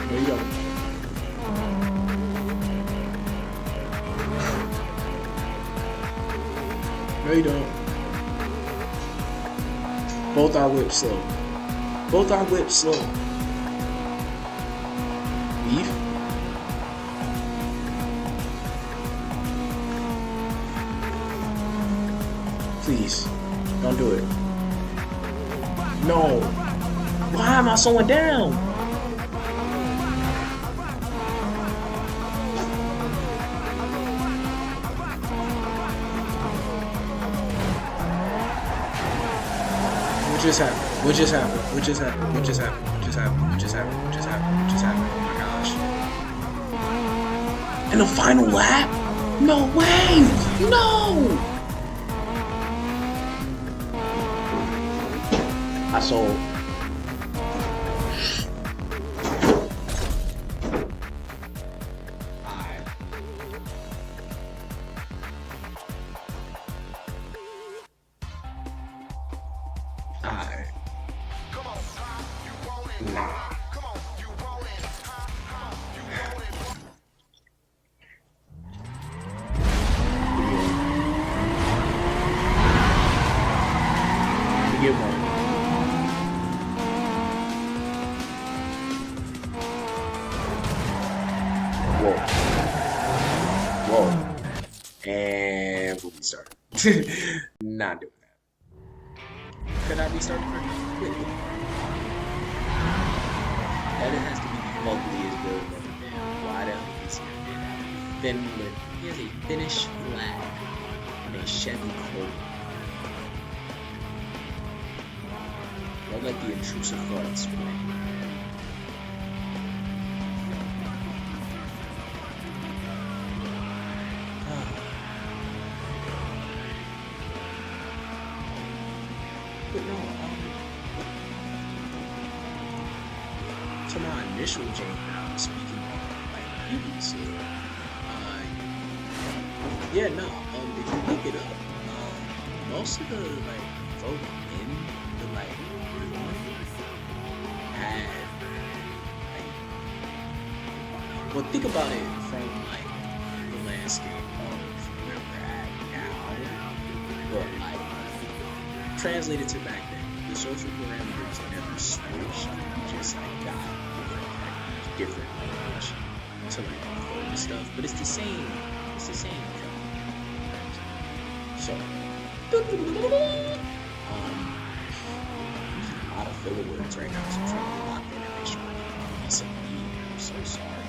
Speaker 1: There you go. No, you don't. Both are whipped slow. Both are whipped slow. Leave. Please, don't do it. No. Why am I slowing down? What just happened? What just happened? What just happened? What just happened? What just happened? What just happened? What just happened? What just happened? Oh my gosh. In the final lap? No way! No! I sold. Alright. Nah. Get one. Whoa. Whoa. And we'll restart. Not doing that. Could I restart pretty quickly? That it has to be the ugliest build of the damn. Why the hell is he thin lip? He has a thinnish flag and a Chevy Colt. Don't let the intrusive thoughts play. But no, to my initial change now, speaking of like previously, yeah, no, if you look it up, most of the like folk in the like had like, well, think about it from like the landscape of where we're at now, but like translated to back then, the social parameters never switched, just like got different language to like code and stuff, but it's the same so out of filler words right now, so I'm trying to lock in and make sure I get some meat. I'm so sorry.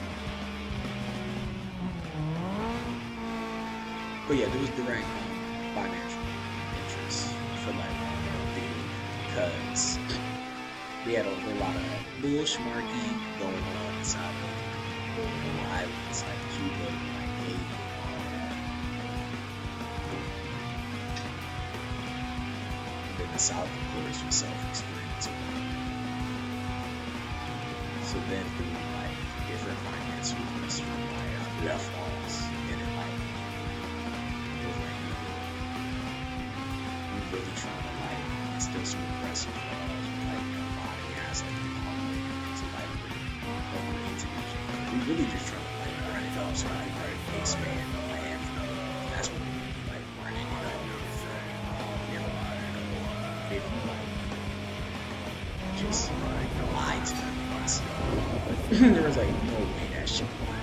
Speaker 1: But yeah, there was direct financial interest for like because we had a whole lot of bushmarking going on inside of the islands like Cuba, like Haiti, all that. And then the South, of course, was self-experience. So then through like different finance requests from my left walls, and then like it was like we really trying to like instill some repressive laws, like body gas, like the economy, to like over into we really just trying to like run it up so I like expand the land from there. That's what we like running it up. You know, if you like just like lie to me. There was like no way that shit won.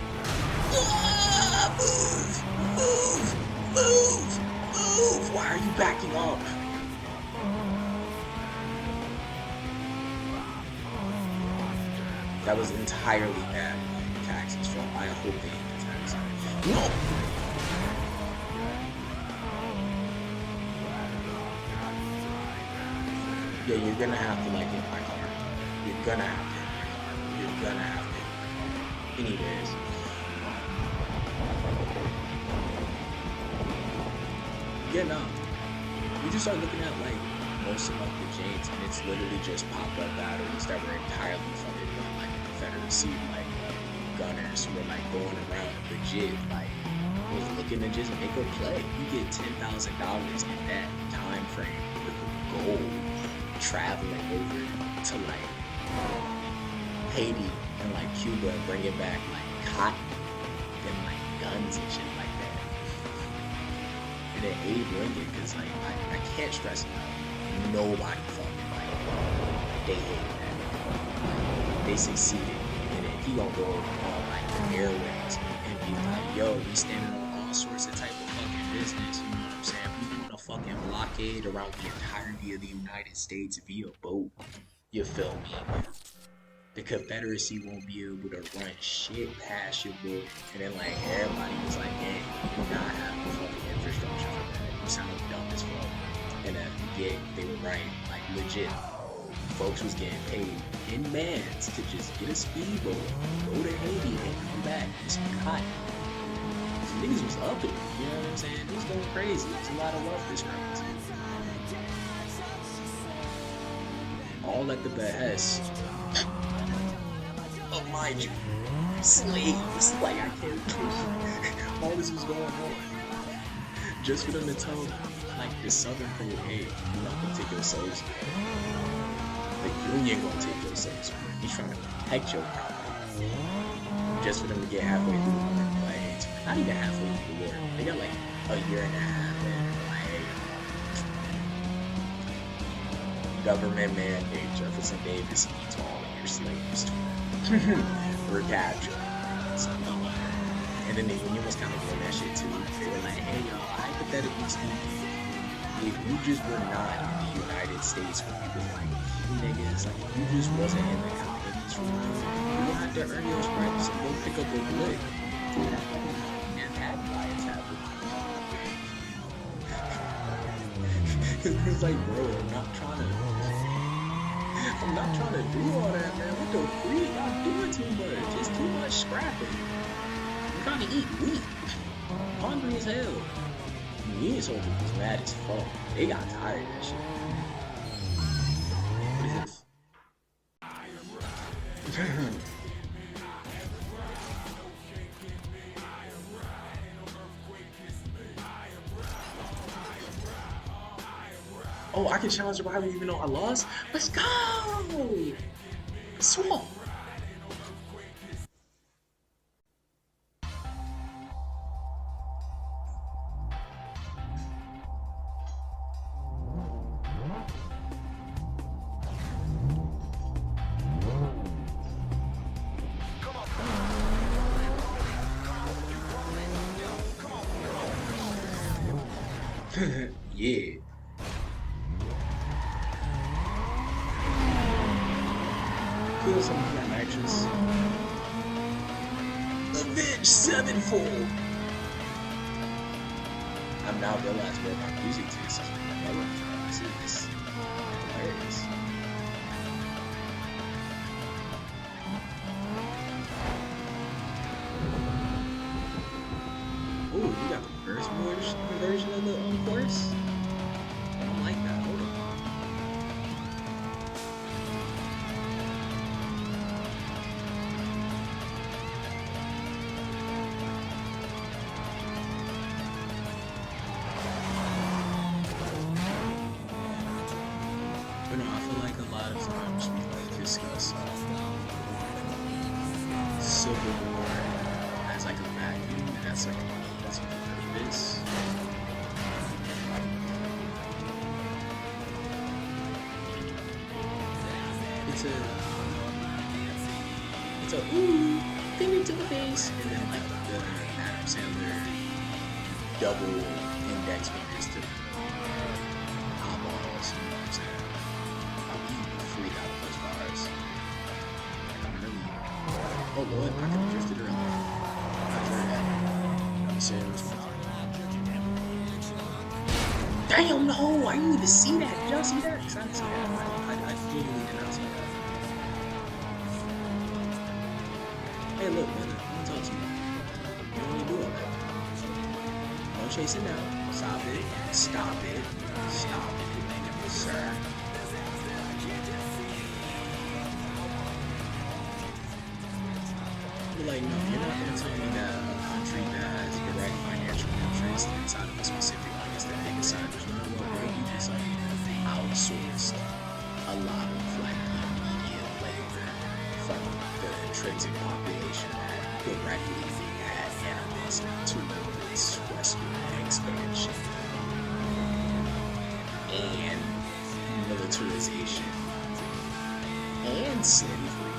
Speaker 1: Move! Why are you backing up? That was entirely bad taxes fault. I hope they hit the tax. No! Yeah, you're gonna have to like hit my car. You're gonna have to. You're gonna have to. Anyways. Yeah, no. You just start looking at like most of like the chains and it's literally just pop-up batteries that were entirely funded by like the Confederacy, like gunners who were like going around legit, like was looking to just make a play. You get $10,000 in that time frame with gold traveling over to like Haiti and like Cuba and bringing back like cotton and like guns and shit like that. And then Abe Lincoln, because like I can't stress enough, nobody fucking like they hate that. Like, they succeeded, and then he gonna go on like the airways and be like, "Yo, we standing on all sorts of type of fucking business." You know what I'm saying? We doing a fucking blockade around the entirety of the United States via boat. You feel me? The Confederacy won't be able to run shit past your boat. And then like everybody was like, "Hey, you do not have the fucking infrastructure for that. You sound dumb as fuck." And yeah, they were right. Like legit, folks was getting paid in mans to just get a speedboat, go to Haiti, and come back with some cotton. So niggas was up it. You know what I'm saying? It was going crazy. There's a lot of wealth discrepancy. All at the behest of, mind you, slaves. Like, I can't. All this was going on just for them to tell, like, the Southern crew, "Hey, you're not gonna take your slaves. The Union gonna take your slaves. He's trying to protect your property." Just for them to get halfway through the war. Like, not even halfway through the war. They got like a year and a half in. Like, government mandate Jefferson Davis eats all of your slaves. We're captured. And then the Union was kind of doing that shit too. They were like, "Hey, yo, hypothetically speaking, if you just were not in the United States when you were like niggas, like if you just wasn't in the colonies, you would have to earn your stripes and go pick up a lick." And that riots happened. It's like, bro, I'm not trying to do all that, man. What the freak? Y'all doing too much. It's too much scrapping. I'm trying to eat wheat. I'm hungry as hell. The Union soldiers was mad as fuck. They got tired of that shit. What is this? Oh, I can challenge the rival even though I lost? Let's go! Swamp! Yeah. Kill some of that mattress. Avenge sevenfold! I've now realized where my music is. This is hilarious. Ooh, you got the reverse version of the chorus? I don't like that. Hold on. But no, I feel like a lot of times we like discuss Civil War as like a vacuum, and that's like a means to purpose. It's a ooh, finger to the face, and then like the Adam Sandler double index fingers to the eyeballs, you know what I'm saying? I'm eating freak out of those bars. Like I'm really, oh Lord, I could have drifted earlier. I'm saying this one. Damn, no, I didn't even see that. Did y'all see that? Because I didn't see that. I genuinely did not see that. Hey, look, brother, I want to talk to you. You don't need to do all that. Don't chase it down. Stop it. Stop it. Stop it, sir. You're like, no, you're not going to tell me that a country that has direct financial interest inside of a specific place that they decide, you know what, bro, you just like outsourced a lot of like immediate labor from the intrinsic population that directly had animosity towards Western expansion and militarization and slavery.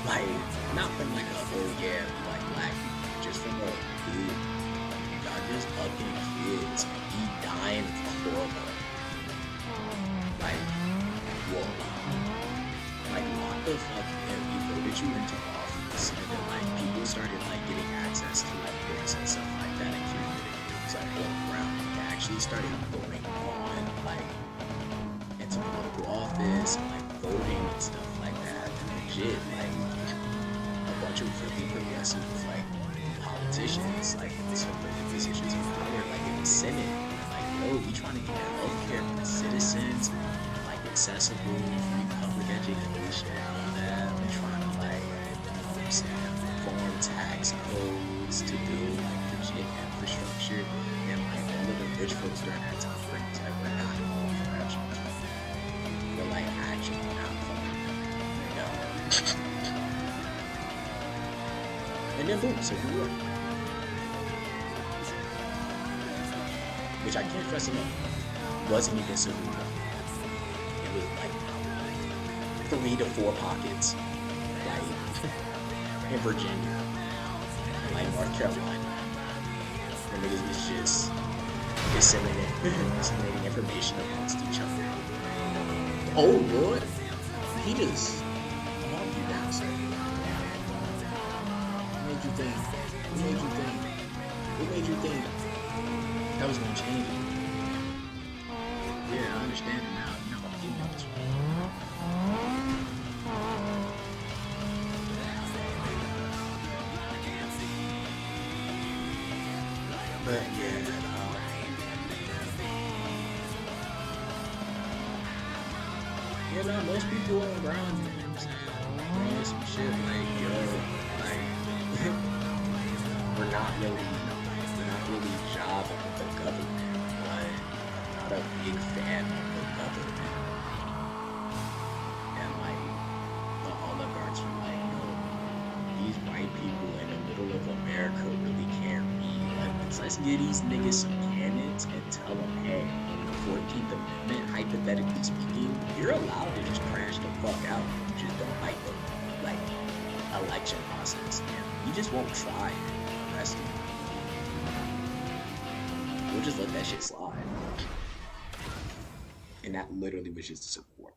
Speaker 1: Like, not from like a, oh yeah, like black people, just from a dude. Y'all just upping kids and he dying of chloroquine. Like, whoa. Like, what the fuck? And we voted you into office, and then like people started like getting access to like books and stuff like that, and it was like all around. They actually started going on like into the local office and like voting and stuff like that. And legit, like a bunch of really progressive like politicians like took the positions of power like in the Senate. Like, yo, we trying to get healthcare for the citizens, like accessible, free public education, all that. We're trying to like, you know what I'm saying, reform tax codes to build like legit infrastructure, and like all of the rich folks during that time frame was like, we're not all corruption. We're like actually not fucking no. And then boom, so we were. Which I can't stress enough, wasn't even Civil War. It was like 3 to 4 pockets, like in Virginia, and like North Carolina. The niggas was just disseminating information amongst each other. Oh Lord, he just calmed you down, sir. What made you think? What made you think? What made you think that was gonna change it? Yeah, I understand it now. You know what I'm getting. But yeah, yeah, no, most people on the ground, you know what I'm saying? Doing some shit like, yo, like, we're not really jobbing with the government, but I'm not a big fan of the government. And like, the oligarchs were like, yo, these white people in the middle of America really can't read. Let's give these niggas some cannons and tell them, hey, in the 14th Amendment, hypothetically speaking, you're allowed to just crash the fuck out. You just don't like the election process. And we just won't try the rest of it. We'll just let that shit slide. And that literally was just a support.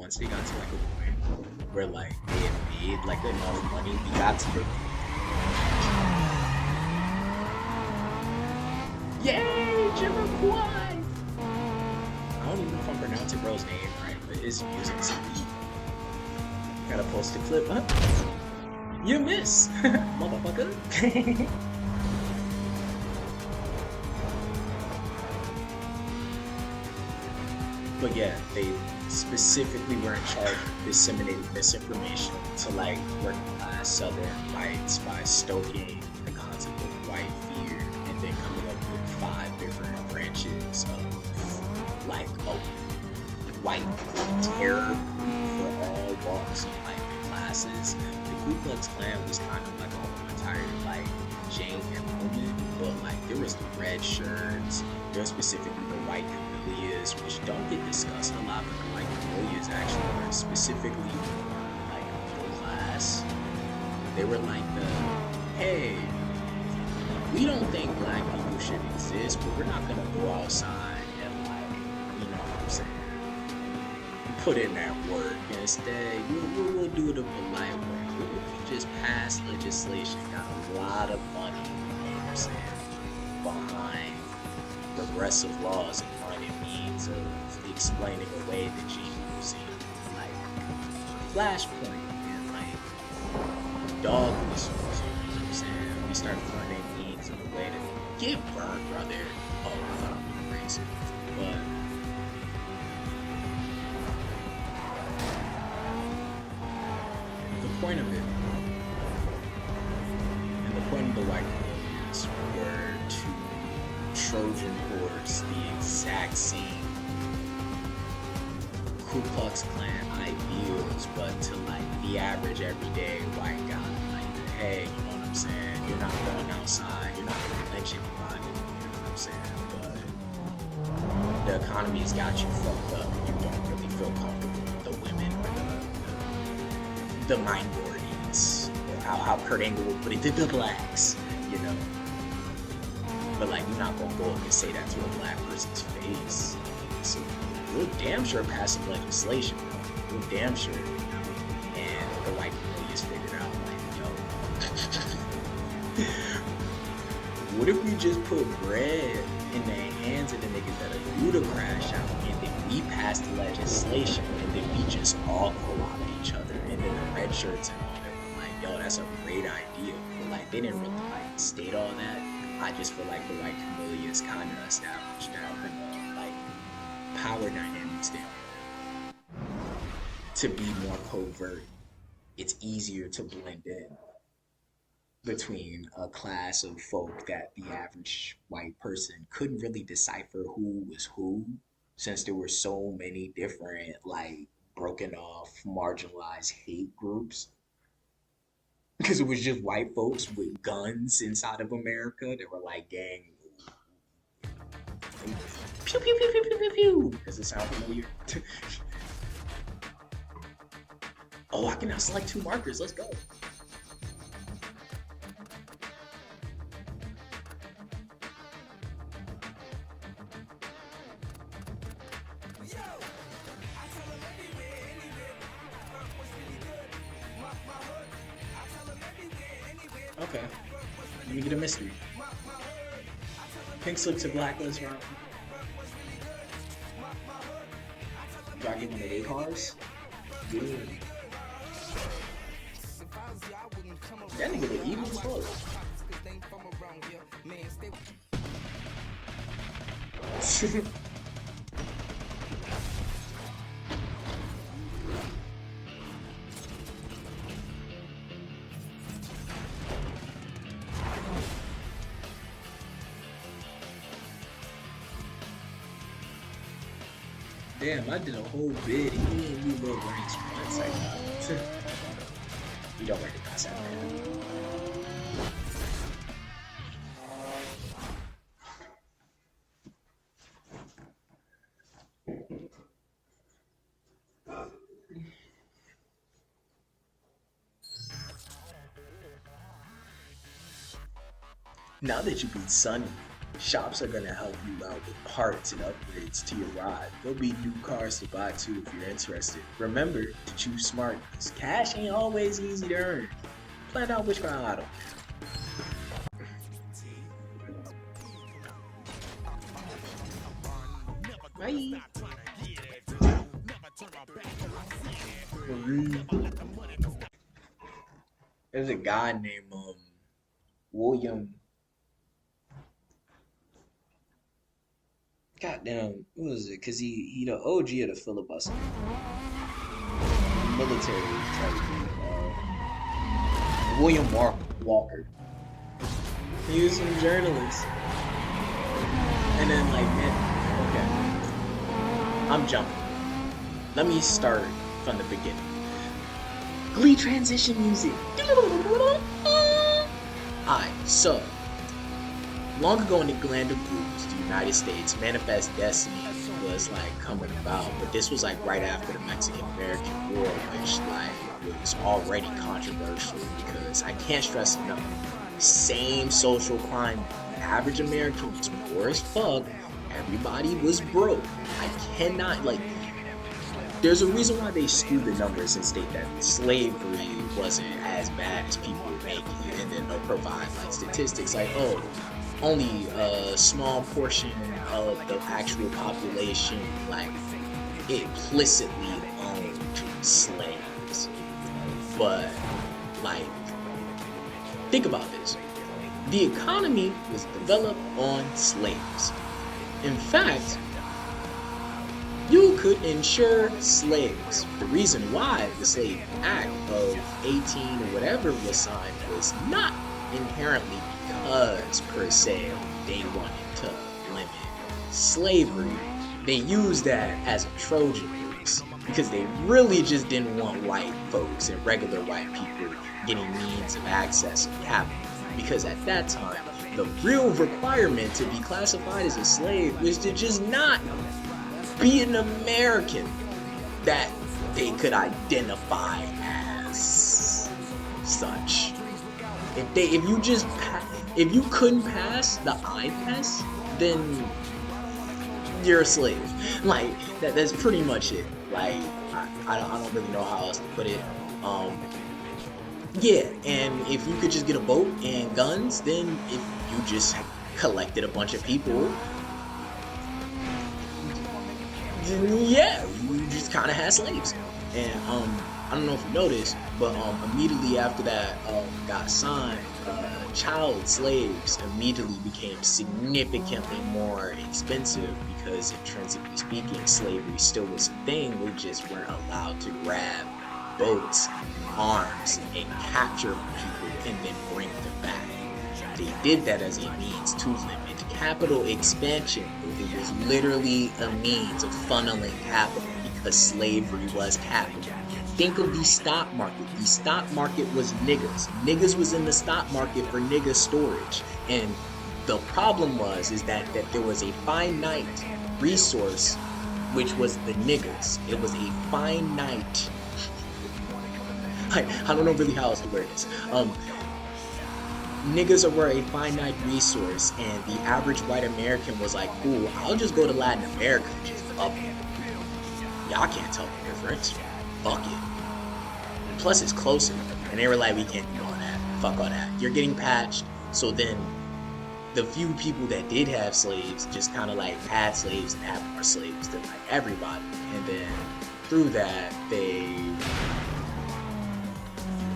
Speaker 1: once they got to like a point where like they had made like enough money, we got to the yay, Jamiroquai! I don't even know if I'm pronouncing bro's name right, but his music's sweet. Gotta post a clip, huh? You miss, motherfucker. But yeah, they specifically were in charge of disseminating misinformation to like working class Southern whites by stoking the concept of white fear and then coming up with 5 different branches of like a white terror for all walks of life and classes. The Ku Klux Klan was kind of like a whole entire like chain and movement, but like there was the red shirts, there was specifically the white camellias, which don't get discussed a lot, but the white camellias actually were specifically for like middle class. They were like the, hey, we don't think black people should exist, but we're not gonna go outside and like, you know what I'm saying, put in that work. Instead, we'll do it a polite way. We just passed legislation, got a lot of money, you know what I'm saying, behind regressive laws and finding means of explaining away the genocide, like Flashpoint and like dog whistles, you know what I'm saying? We start finding means of a way to get burned, brother. Oh, I thought I'm being racist, but the point of it, and the point of the white rebellions were to Trojan horse the exact same Ku Klux Klan ideals, but to like the average everyday white guy. Like, hey, you know what I'm saying? You're not going outside, you're not going to lynch anybody, you know what I'm saying? But the economy has got you fucked up and you don't really feel comfortable with the women or the minorities, or how Kurt Angle would put it, the blacks, you know. But like, you're not gonna go up and say that to a black person's face. So we're damn sure passing legislation, bro. We're damn sure, you know. And the white people just figured out, like, yo, what if we just put bread in the hands of the niggas that are due to crash out, and then we pass the legislation, and then we just all co-opt each other, and then the red shirts and all that were like, yo, that's a great idea. But like, they didn't really like state all that. I just feel like the white camellias kind of established that like power dynamics there to be more covert. It's easier to blend in between a class of folk that the average white person couldn't really decipher who was who, since there were so many different like broken off marginalized hate groups, because it was just white folks with guns inside of America that were like gang. Pew pew pew pew pew pew pew. Does it sound familiar? Oh, I can now select 2 markers. Let's go. Okay. Let me get a mystery. Pink slip to blacklist round. Do I get one of their cars? Good. That nigga the evil fuck. Damn, I did a whole bid. He didn't even go ranks once. Like, you don't recognize that, man. Now that you beat Sunny, Shops are gonna help you out with parts and upgrades to your ride. There'll be new cars to buy too if you're interested. Remember to choose smart, because cash ain't always easy to earn. Plan out which car auto. Bye. There's a guy named William. Goddamn, what was it? Cause he the OG of the filibuster, military type. William Walker. He was some journalist, and then like, man, okay, I'm jumping. Let me start from the beginning. Glee transition music. Alright, so long ago in the land of blues, the United States, Manifest Destiny was like coming about, but this was like right after the Mexican-American War, which like was already controversial because I can't stress enough. Same social climate. Average American was poor as fuck. Everybody was broke. I cannot like. There's a reason why they skew the numbers and state that slavery wasn't as bad as people would make it, and then they'll provide like statistics like, oh, only a small portion of the actual population like implicitly owned slaves. But like, think about this. The economy was developed on slaves. In fact, you could insure slaves. The reason why the Slave Act of 18 or whatever was signed was not inherently because, per se, they wanted to limit slavery. They used that as a Trojan horse because they really just didn't want white folks and regular white people getting means of access and capital. Because at that time, the real requirement to be classified as a slave was to just not be an American that they could identify as such. If you couldn't pass the eye test, then you're a slave. Like that's pretty much it. Like I don't really know how else to put it. Yeah, and if you could just get a boat and guns, then if you just collected a bunch of people, yeah, you just kind of had slaves. And I don't know if you noticed, but immediately after that got signed, child slaves immediately became significantly more expensive because, intrinsically speaking, slavery still was a thing. We just weren't allowed to grab boats, arms, and capture people and then bring them back. They did that as a means to limit capital expansion. It was literally a means of funneling capital because slavery was capital. Think of the stock market. The stock market was niggas. Niggas was in the stock market for nigga storage. And the problem is that there was a finite resource, which was the niggas. It was a finite. I don't know really how else to word this. Niggas were a finite resource, and the average white American was like, cool, I'll just go to Latin America and just fuck it. Y'all can't tell the difference. Fuck it. And plus, it's closer. And they were like, we can't do all that. Fuck all that. You're getting patched. So then, the few people that did have slaves just kind of like had slaves and had more slaves than like everybody. And then, through that, they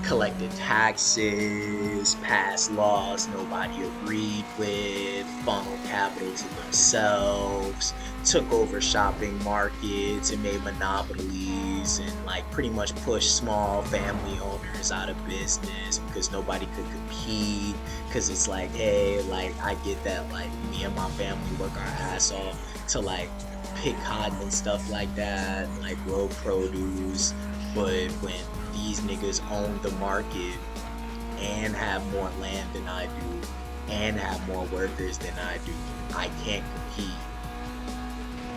Speaker 1: collected taxes, passed laws nobody agreed with, funneled capital to themselves, took over shopping markets and made monopolies, and like pretty much pushed small family owners out of business because nobody could compete. Because it's like, hey, like I get that, like me and my family work our ass off to like pick cotton and stuff like that, like grow produce, but when these niggas own the market and have more land than I do and have more workers than I do, I can't compete.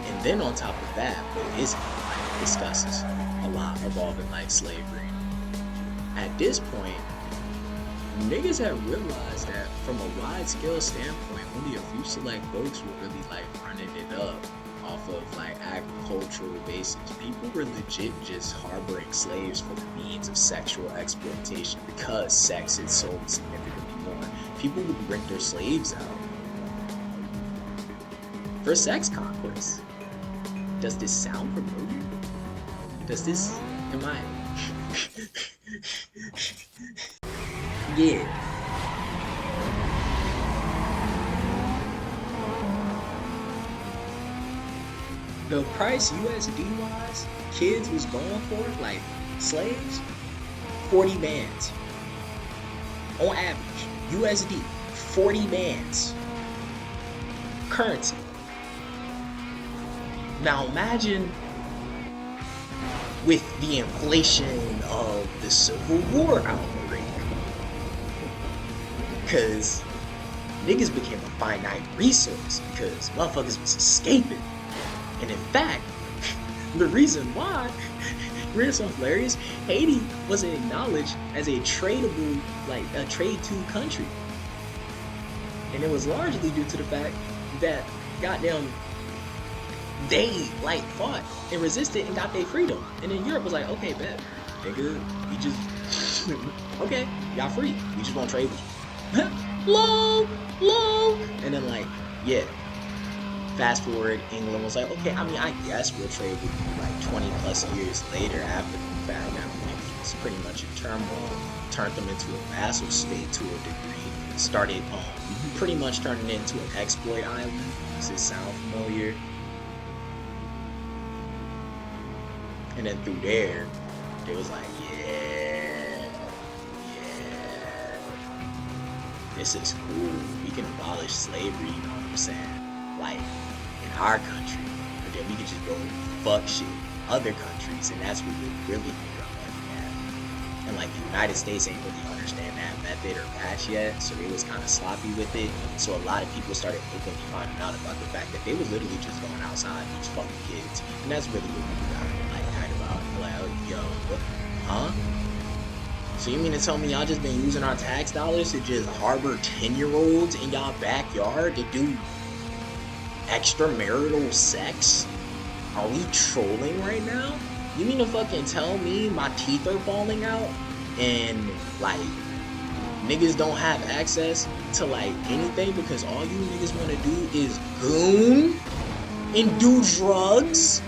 Speaker 1: And then on top of that, Buddhism discusses a lot involving like slavery. At this point, niggas have realized that from a wide scale standpoint, only a few select folks were really like running it up off of like agricultural basis. People were legit just harboring slaves for the means of sexual exploitation because sex is sold significantly more. People would rent their slaves out for sex conquest. Does this sound familiar? Does this, am I? Yeah. The price USD wise, kids was going for, like slaves, 40 bands. On average, USD, 40 bands. Currency. Now imagine with the inflation of the Civil War outbreak. Because niggas became a finite resource because motherfuckers was escaping. And in fact, the reason why, here's something hilarious, Haiti wasn't acknowledged as a tradable, like a trade to country. And it was largely due to the fact that goddamn they like fought and resisted and got their freedom. And then Europe was like, okay, bet, nigga, we just okay, y'all free. We just won't trade with you. Low. And then like, yeah. Fast forward, England was like, okay, I mean, I guess we'll trade with you like 20 plus years later after the fact. Now, it's pretty much in turmoil, turned them into a vassal state to a degree, started pretty much turning it into an exploit island. Does this sound familiar? And then through there, they was like, yeah, this is cool. We can abolish slavery, you know what I'm saying? Like, in our country, but then we could just go fuck shit other countries, and that's what we really figure out at. And like the United States ain't really understand that method or patch yet, so they was kind of sloppy with it. So a lot of people started openly finding out about the fact that they was literally just going outside and just fucking kids, and that's really what people got like mad about. Like, oh, yo, what? Huh? So you mean to tell me y'all just been using our tax dollars to just harbor 10-year-olds in y'all backyard to do extramarital sex? Are we trolling right now? You mean to fucking tell me my teeth are falling out and like niggas don't have access to like anything because all you niggas want to do is goon and do drugs?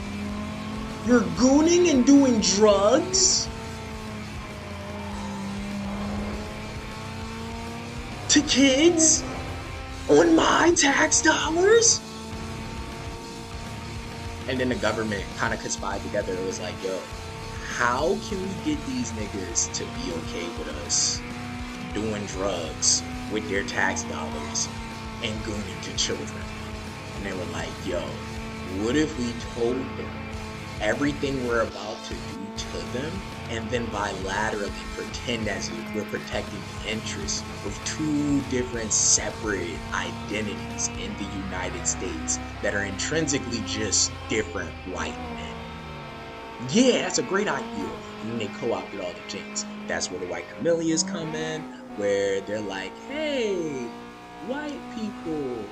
Speaker 1: You're gooning and doing drugs to kids on my tax dollars? And then the government kind of conspired together. It was like, yo, how can we get these niggas to be okay with us doing drugs with their tax dollars and gooning to children? And they were like, yo, what if we told them everything we're about to do to them and then bilaterally pretend as if we're protecting the interests of two different separate identities in the United States that are intrinsically just different white men? Yeah, that's a great idea. And then they co-opted all the things. That's where the white camellias come in, where they're like, hey, white people,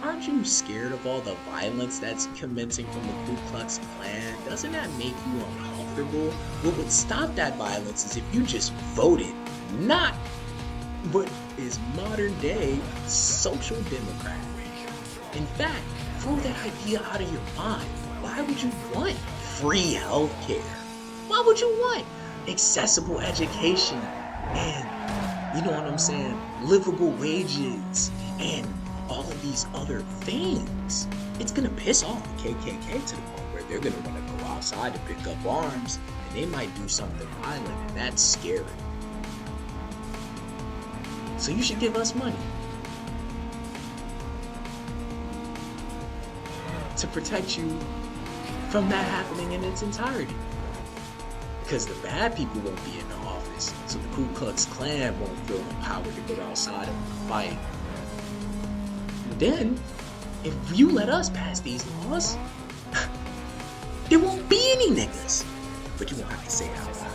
Speaker 1: aren't you scared of all the violence that's commencing from the Ku Klux Klan? Doesn't that make you uncomfortable? What would stop that violence is if you just voted not what is modern day social democrat. In fact, throw that idea out of your mind. Why would you want free healthcare? Why would you want accessible education and, you know what I'm saying, livable wages and all of these other things? It's gonna piss off the KKK to the point where they're gonna want to go outside to pick up arms, and they might do something violent, and that's scary. So you should give us money to protect you from that happening in its entirety. Because the bad people won't be in the office, so the Ku Klux Klan won't feel empowered to go outside and fight. Then, if you let us pass these laws, there won't be any niggas. But you won't have to say it out loud.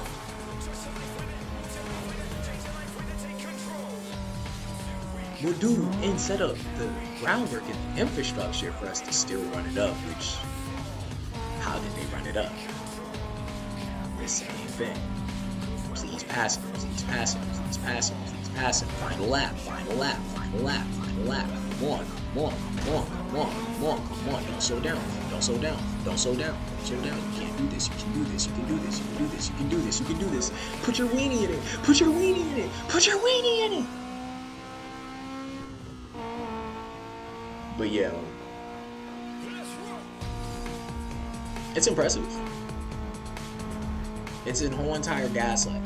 Speaker 1: will do and set up the groundwork and the infrastructure for us to still run it up, which, how did they run it up? The same thing. Please passengers, these passengers, these passengers, these passengers. Find a lap, find a lap, find a lap, find a lap. Come on, come on, come on, come on, come on, come on. Don't slow down, don't slow down, don't slow down, don't slow down. You can't do this, you can do this, you can do this, you can do this, you can do this, you can do this. Put your weenie in it, put your weenie in it, put your weenie in it. But yeah, it's impressive. It's a whole entire gaslight.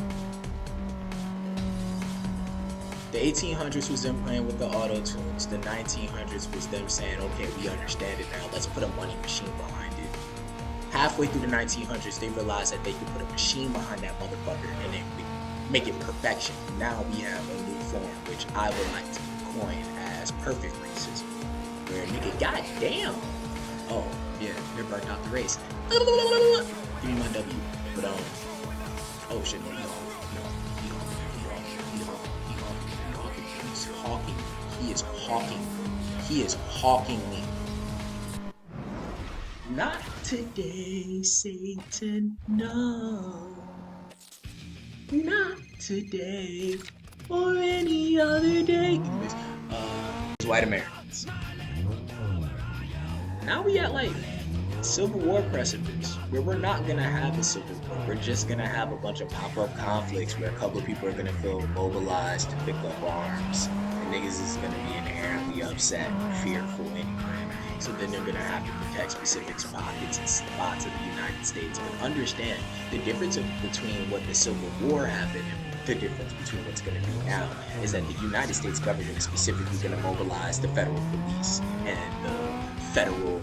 Speaker 1: The 1800s was them playing with the auto tunes. The 1900s was them saying, okay, we understand it now. Let's put a money machine behind it. Halfway through the 1900s, they realized that they could put a machine behind that motherfucker and then make it perfection. Now we have a new form, which I would like to coin as perfect racism. Where nigga, goddamn. Oh, yeah, they're burnt out the race. Give me my W. But, oh shit, no, he's hawking. He is hawking. He is hawking me. Not today, Satan, no. Not today, or any other day. Anyways, white Americans. Now we at like Civil War precipice, where we're not gonna have a civil war. We're just gonna have a bunch of pop-up conflicts where a couple of people are gonna feel mobilized to pick up arms, and niggas is gonna be inherently upset and fearful anyway. So then they're gonna have to protect specific pockets and spots of the United States. But understand the difference between what the Civil War happened and the difference between what's gonna be now is that the United States government is specifically gonna mobilize the federal police and the federal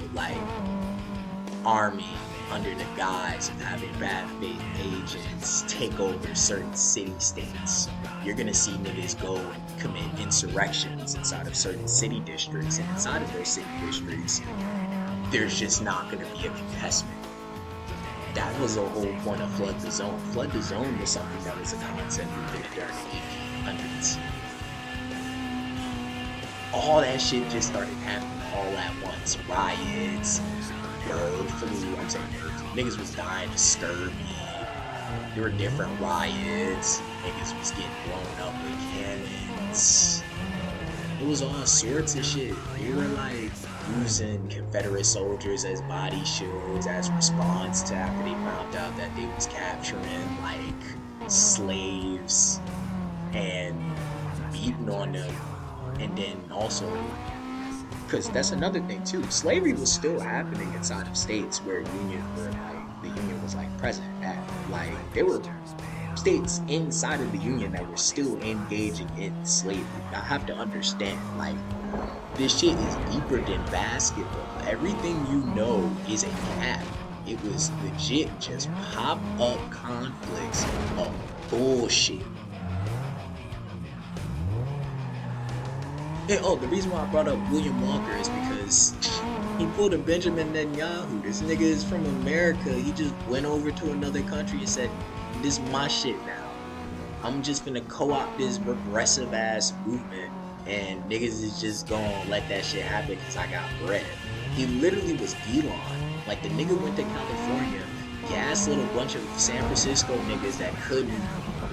Speaker 1: army under the guise of having bad faith agents take over certain city-states. You're gonna see niggas go and commit insurrections inside of certain city districts, and inside of those city districts, there's just not gonna be a contestment. That was the whole point of Flood the Zone. Flood the Zone was something that was a concept during the 1800s. All that shit just started happening all at once. Riots, bird flu, I'm saying bird flu. Niggas was dying of scurvy. There were different riots. Niggas was getting blown up with cannons. It was all sorts of shit. They were like using Confederate soldiers as body shields as response to after they found out that they was capturing like slaves and beating on them. And then also, because that's another thing too, slavery was still happening inside of states where the union was like present at. Like there were states inside of the union that were still engaging in slavery. I have to understand, like, this shit is deeper than basketball. Everything you know is a cap. It was legit just pop up conflicts of bullshit. And the reason why I brought up William Walker is because he pulled a Benjamin Netanyahu. This nigga is from America. He just went over to another country and said, this is my shit now. I'm just gonna co-opt this regressive ass movement, and niggas is just gonna let that shit happen because I got bread. He literally was Elon. Like, the nigga went to California, gaslit a bunch of San Francisco niggas that couldn't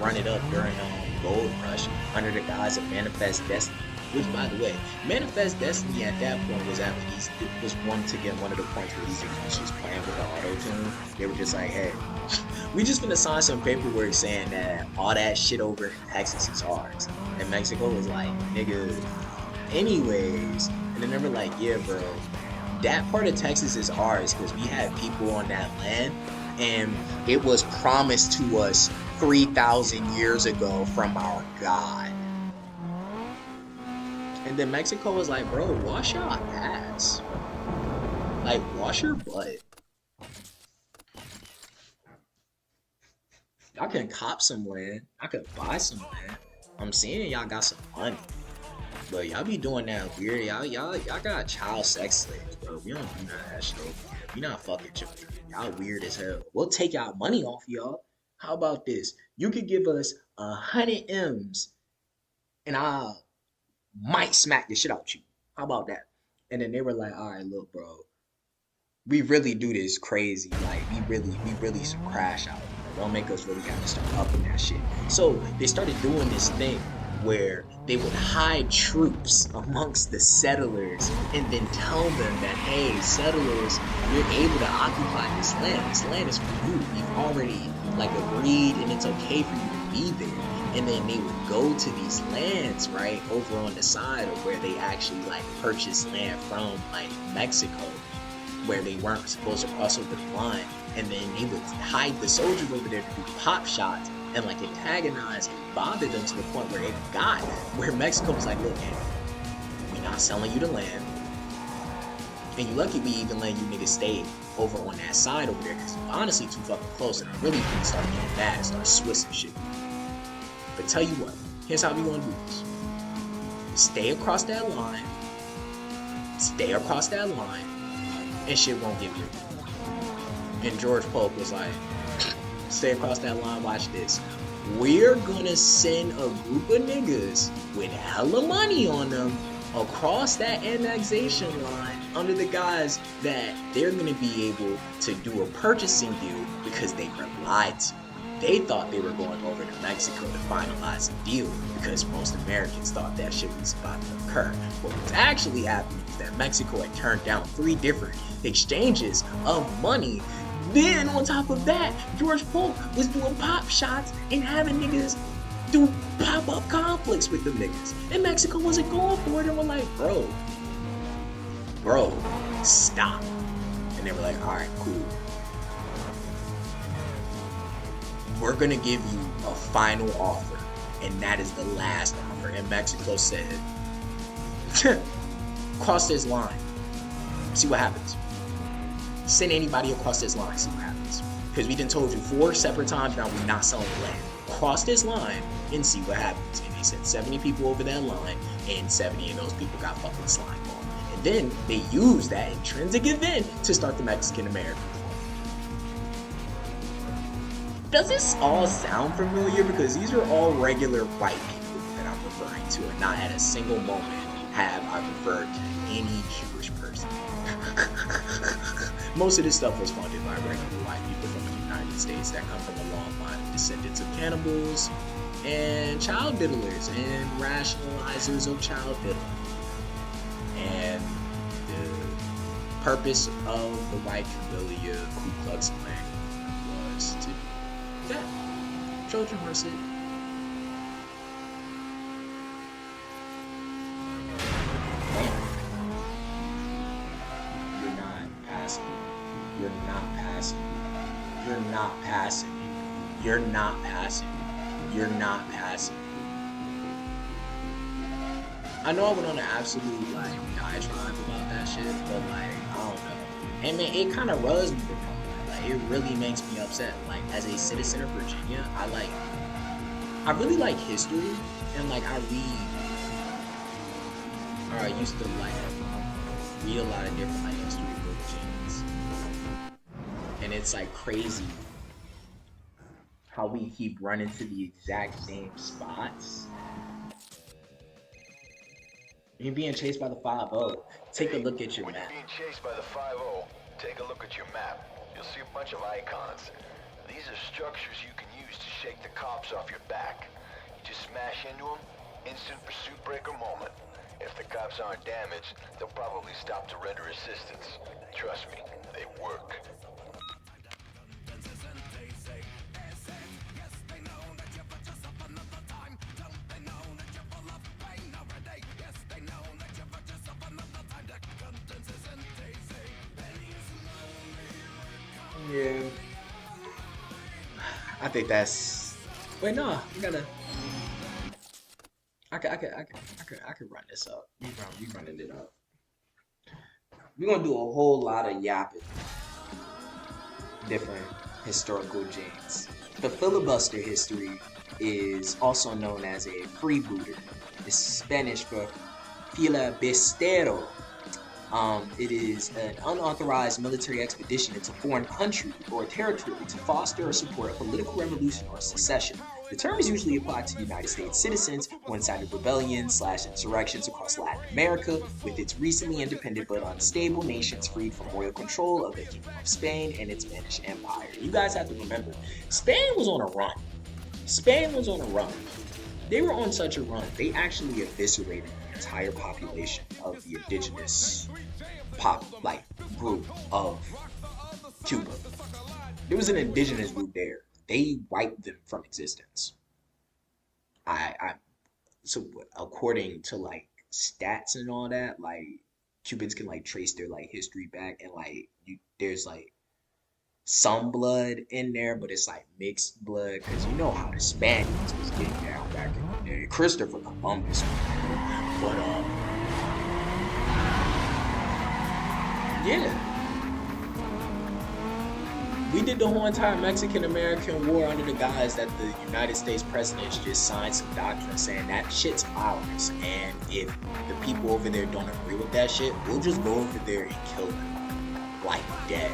Speaker 1: run it up during gold rush under the guise of Manifest Destiny. Which, by the way, Manifest Destiny at that point was once again one of the points where these niggas was just playing with the auto-tune. They were just like, hey, we just gonna sign some paperwork saying that all that shit over in Texas is ours. And Mexico was like, nigga, anyways. And then they were like, yeah, bro, that part of Texas is ours because we had people on that land and it was promised to us 3,000 years ago from our God. And then Mexico was like, bro, wash your ass. Like, wash your butt. Y'all can cop some land. I could buy some land. I'm seeing y'all got some money. But y'all be doing that weird. Y'all got child sex slaves, bro. We don't do none of that shit over here. We not fucking children. Y'all weird as hell. We'll take y'all money off y'all. How about this? You could give us 100 M's and I'll might smack the shit out you. How about that? And then they were like, all right, look, bro, we really do this crazy. Like, we really some crash out. Don't make us really gotta start upping that shit. So they started doing this thing where they would hide troops amongst the settlers and then tell them that, hey, settlers, you're able to occupy this land. This land is for you. We've already like agreed and it's okay for you to be there. And then they would go to these lands, right, over on the side of where they actually like purchased land from like Mexico, where they weren't supposed to cross over the line. And then they would hide the soldiers over there to do pop shots and like antagonize and bother them to the point where it got where Mexico was like, look, man, we're not selling you the land. And you lucky we even let you niggas stay over on that side over there, because honestly too fucking close, and I really think start getting mad and start swissing shit. But tell you what, here's how we gonna do this. Stay across that line, and shit won't get real. And George Polk was like, stay across that line, watch this. We're gonna send a group of niggas with hella money on them across that annexation line under the guise that they're gonna be able to do a purchasing deal because they were lied to. They thought they were going over to Mexico to finalize a deal because most Americans thought that shit was about to occur. What was actually happening is that Mexico had turned down 3 different exchanges of money. Then on top of that, George Polk was doing pop shots and having niggas do pop-up conflicts with the niggas. And Mexico wasn't going for it, and we're like, bro, stop. And they were like, all right, cool. We're gonna give you a final offer, and that is the last offer. And Mexico said, cross this line, see what happens. Send anybody across this line, see what happens. Because we done told you 4 separate times now we're not selling the land. Cross this line and see what happens. And they sent 70 people over that line, and 70 of those people got fucking slime ball. And then they used that intrinsic event to start the Mexican-American War. Does this all sound familiar? Because these are all regular white people that I'm referring to, and not at a single moment have I referred to any Jewish person. Most of this stuff was funded by regular white people from the United States that come from a long line of descendants of cannibals and child diddlers and rationalizers of child diddling. And the purpose of the white familia Ku Klux Klan was to do that. Children were sick. You're not passing. I know I went on an absolute like diatribe about that shit, but like I don't know. And man, it kind of rubs me the wrong way. Like it really makes me upset. Like as a citizen of Virginia, I really like history, and like I used to like read a lot of different like history books, and it's like crazy how we keep running to the exact same spots. You're being chased by the 5-0. Take a look at your map.
Speaker 7: When you're being chased by the 5-0, take a look at your map. You'll see a bunch of icons. These are structures you can use to shake the cops off your back. You just smash into them, instant pursuit breaker moment. If the cops aren't damaged, they'll probably stop to render assistance. Trust me, they work.
Speaker 1: Yeah, I think that's. Wait, no, we gotta. I could run this up. We running it up. We're gonna do a whole lot of yapping. Different historical genes. The filibuster history is also known as a freebooter. It's Spanish for filibustero. It is an unauthorized military expedition into a foreign country or territory to foster or support a political revolution or secession. The term is usually applied to United States citizens who incited rebellions/insurrections across Latin America, with its recently independent but unstable nations freed from royal control of the Kingdom of Spain and its Spanish Empire. You guys have to remember, Spain was on a run. Spain was on a run. They were on such a run, they actually eviscerated the entire population of the indigenous group of Cuba. There was an indigenous group there. They wiped them from existence. So according to like stats and all that, like Cubans can like trace their like history back, and like there's like some blood in there, but it's like mixed blood because you know how the Spaniards was getting down back in the day. Christopher Columbus, but yeah. We did the whole entire Mexican-American War under the guise that the United States presidents just signed some doctrine saying that shit's ours, and if the people over there don't agree with that shit, we'll just go over there and kill them, like dead.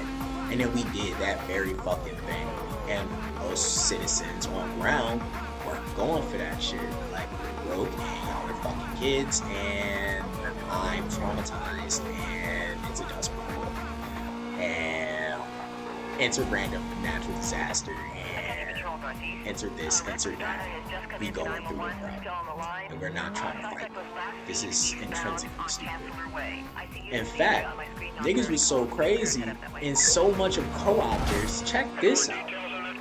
Speaker 1: And then we did that very fucking thing, and most citizens on ground weren't going for that shit. Like, we broke, and y'all are fucking kids, and I'm traumatized, and it's a dust bowl. And enter random natural disaster, and enter this, enter that. We going through it, bro. And we're not trying to fight. This is intrinsically stupid. In fact, niggas was so crazy and so much of co-opters. Check this out.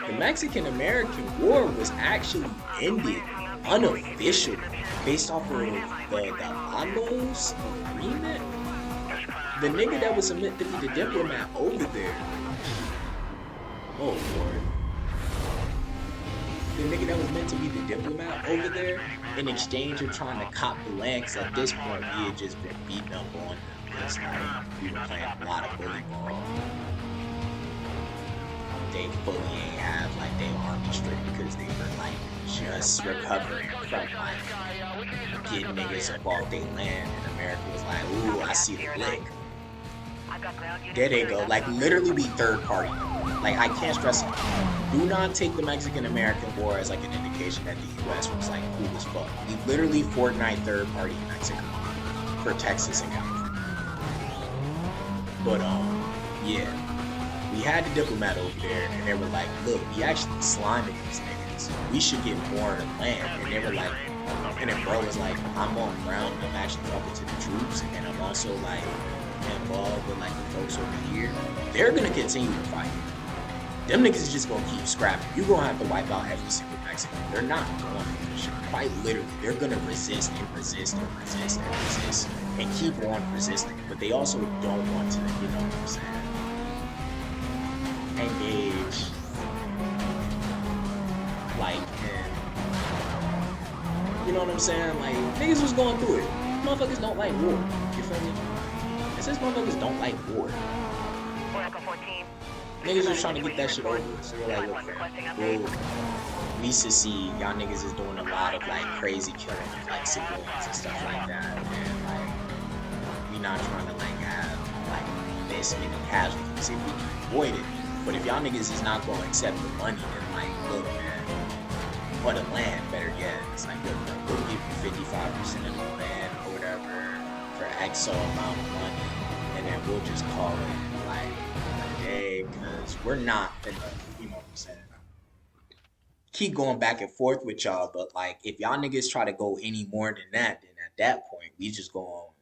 Speaker 1: The Mexican-American War was actually ended unofficially based off of the Lagos agreement. The nigga that was meant to be the diplomat over there. Oh Lord. The nigga that was meant to be the diplomat over there, in exchange of trying to cop the land, cause at this point we had just been beaten up on them because like, we were playing a lot of bully ball. They fully ain't have like they army straight because they were like just recovering from like getting niggas up off their land, and America was like, ooh, I see the lick. There they go. Like literally be third party. Like I can't stress it. Do not take the Mexican-American War as like an indication that the U.S. was like cool as fuck. We literally Fortnite third party in Mexico for Texas and California. But yeah, we had the diplomat over there, and they were like, look, we actually sliming these niggas. We should get more of the land. And they were like, and then bro was like, I'm on ground. I'm actually talking to the troops, and I'm also like involved with like the folks over here. They're gonna continue to fight. Them niggas is just gonna keep scrapping. You're gonna have to wipe out every single Mexican. They're not going to finish it. Quite literally, they're gonna resist and resist and resist and resist and keep on resisting. But they also don't want to, you know what I'm saying, engage like and you know what I'm saying? Like niggas was going through it. Motherfuckers don't like war. You feel me? It says motherfuckers don't like war. Niggas just trying to get that shit over. So we're like, look, well, we used to see y'all niggas is doing a lot of like crazy killing of like civilians and stuff like that. And like, we not trying to like have like this many casualties if we can avoid it. But if y'all niggas is not going to accept the money, then like, look, man, or the land, better yet, it's like, look, we'll give you 55% of the land or whatever for X so amount of money, and then we'll just call it like a day, because we're not gonna, you know what I'm saying, keep going back and forth with y'all. But like, if y'all niggas try to go any more than that, then at that point, we just go,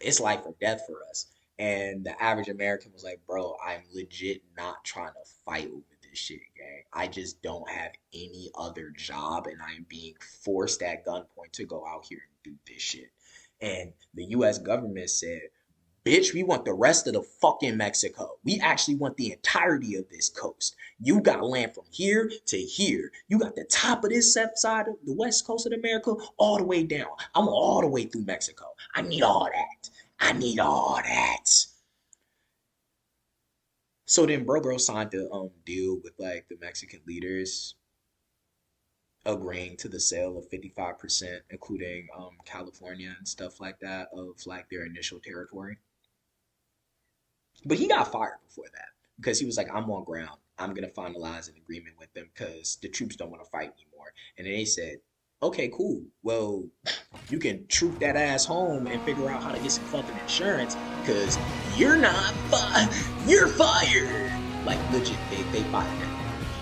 Speaker 1: it's life or death for us. And the average American was like, bro, I'm legit not trying to fight over this shit, gang. I just don't have any other job, and I am being forced at gunpoint to go out here and do this shit. And the US government said, bitch, we want the rest of the fucking Mexico. We actually want the entirety of this coast. You got land from here to here. You got the top of this side of the west coast of America all the way down. I'm all the way through Mexico. I need all that. I need all that. So then bro signed the deal with like the Mexican leaders, agreeing to the sale of 55%, including California and stuff like that, of like their initial territory. But he got fired before that because he was like, I'm on ground. I'm gonna finalize an agreement with them because the troops don't want to fight anymore. And they said, okay, cool. Well, you can troop that ass home and figure out how to get some fucking insurance because you're not you're fired. Like legit, they fired that.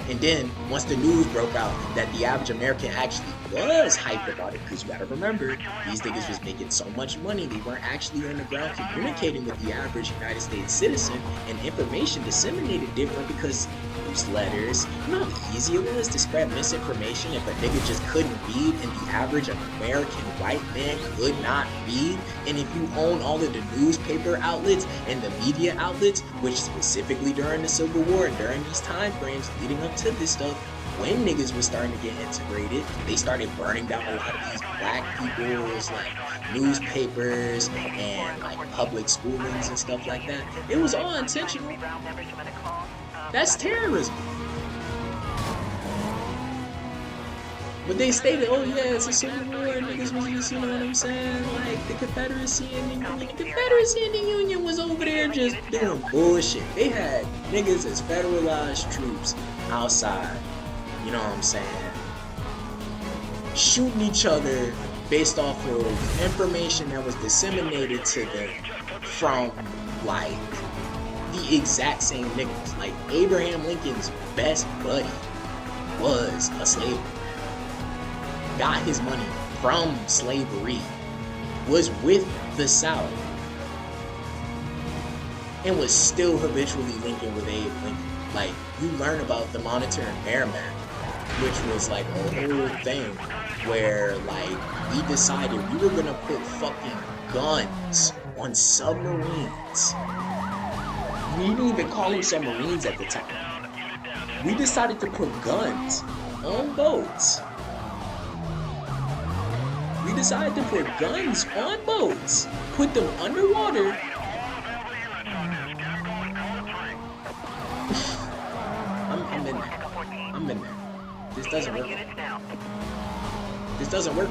Speaker 1: And then once the news broke out that the average American actually was hyped about it, because you gotta remember, these niggas was making so much money, they weren't actually on the ground communicating with the average United States citizen, and information disseminated different because newsletters, you know how easy it was to spread misinformation if a nigga just couldn't read and the average American white man could not read? And if you own all of the newspaper outlets and the media outlets, which specifically during the Civil War and during these time frames leading up to this stuff, when niggas was starting to get integrated, they started burning down a lot of these black people's like newspapers and like public schoolings and stuff like that. It was all intentional. That's terrorism. But they stated, oh yeah, it's a civil war, niggas was just, you know what I'm saying, like the Confederacy and the Union was over there just doing bullshit. They had niggas as federalized troops outside, you know what I'm saying, shooting each other based off of information that was disseminated to them from like the exact same niggas. Like Abraham Lincoln's best buddy was a slave. Got his money from slavery, was with the South, and was still habitually linking with Abe Lincoln. Like, you learn about the Monitor and Merrimack, which was like a whole thing where like we decided we were gonna put fucking guns on submarines. We didn't even call them submarines at the time. We decided to put guns on boats. We decided to put guns on boats, put them underwater. I'm in there. I'm in there. This doesn't work. This doesn't work.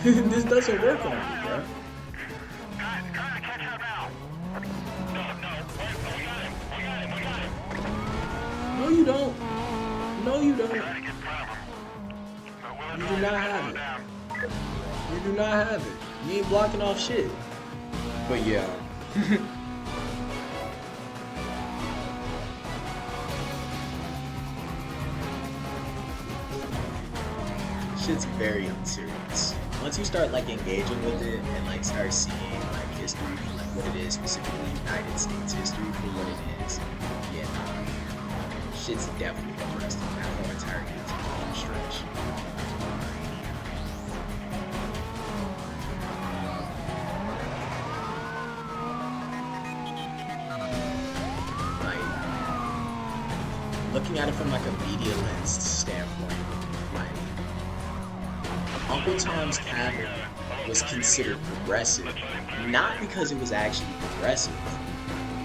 Speaker 1: This doesn't work on me, bro. No, you don't. No, you don't. You do not have it. You do not have it. You ain't blocking off shit. But yeah. Shit's very unserious. Once you start like engaging with it and like start seeing like history, like what it is, specifically United States history for what it is, yeah, nah, shit's definitely interesting. That whole entire stretch. Like looking at it from like a media lens standpoint, like Uncle Tom's Cabin was considered progressive, not because it was actually progressive,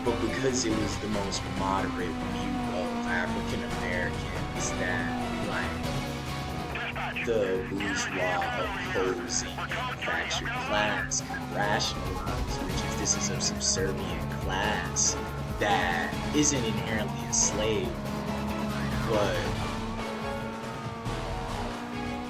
Speaker 1: but because it was the most moderate view of African Americans that, like, the bourgeois opposing manufactured class could rationalize, which is this is a subservient class that isn't inherently enslaved, but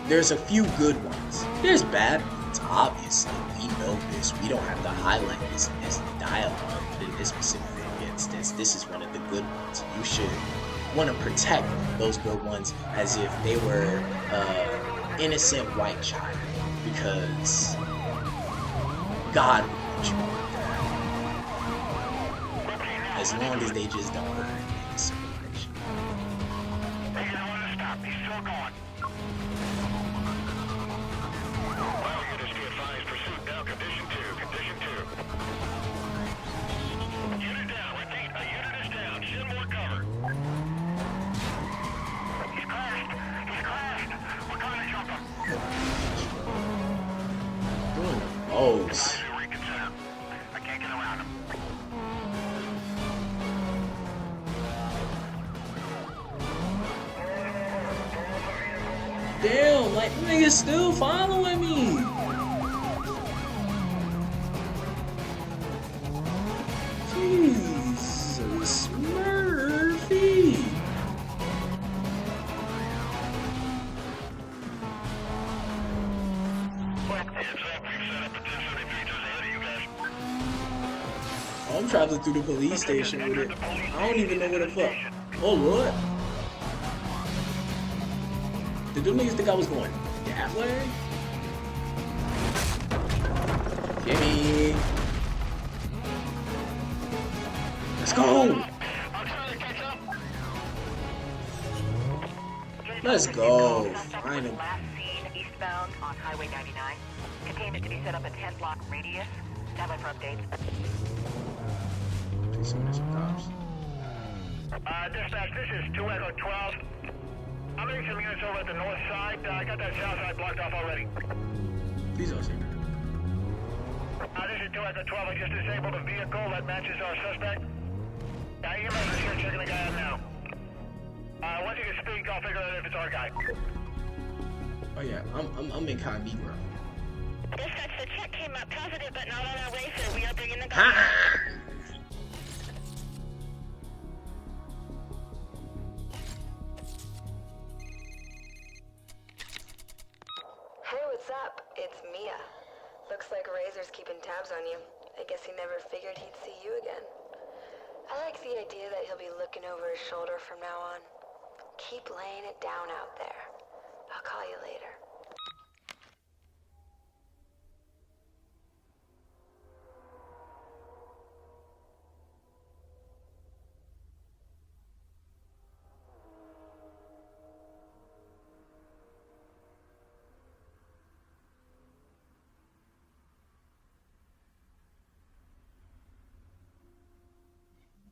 Speaker 1: there's a few good ones. There's bad ones, obviously. We know this. We don't have to highlight this in this dialogue. But in this specific instance, this is one of the good ones. You should want to protect those good ones as if they were innocent white child, because God would want you like that. As long as they just don't hurt any innocent white child.
Speaker 9: Hey, you don't want to stop. He's still going. Condition 2. Unit down. Repeat, a unit is down. Send more cover. He's crashed. We're going to jump him.
Speaker 1: Doing the most.
Speaker 9: I can't get around him.
Speaker 1: Damn, like, niggas still following me. traveling through the police station with it. I don't even know where the fuck. Oh Lord. Did them niggas think I was going that way? Gimme. Let's go. Let's go. Finally.
Speaker 4: Last seen eastbound on Highway 99. Containment to be set up a 10-block radius. Stand by for updates.
Speaker 1: Please send me some cops.
Speaker 9: Dispatch, this is 2 Echo 12. I'm getting some units over at the north side. I got that south side blocked off already.
Speaker 1: Please don't say that.
Speaker 9: This is 2 Echo 12. I just disabled a vehicle that matches our suspect. Your man is here checking the guy out now. Once you can speak, I'll figure out if it's our guy.
Speaker 1: Oh yeah, I'm incognito.
Speaker 4: Dispatch, the check came up positive, but not on our way, so we are bringing the
Speaker 1: Ha!
Speaker 2: Hey, what's up? It's Mia. Looks like Razor's keeping tabs on you. I guess he never figured he'd see you again. I like the idea that he'll be looking over his shoulder from now on. Keep laying it down out there. I'll call you later.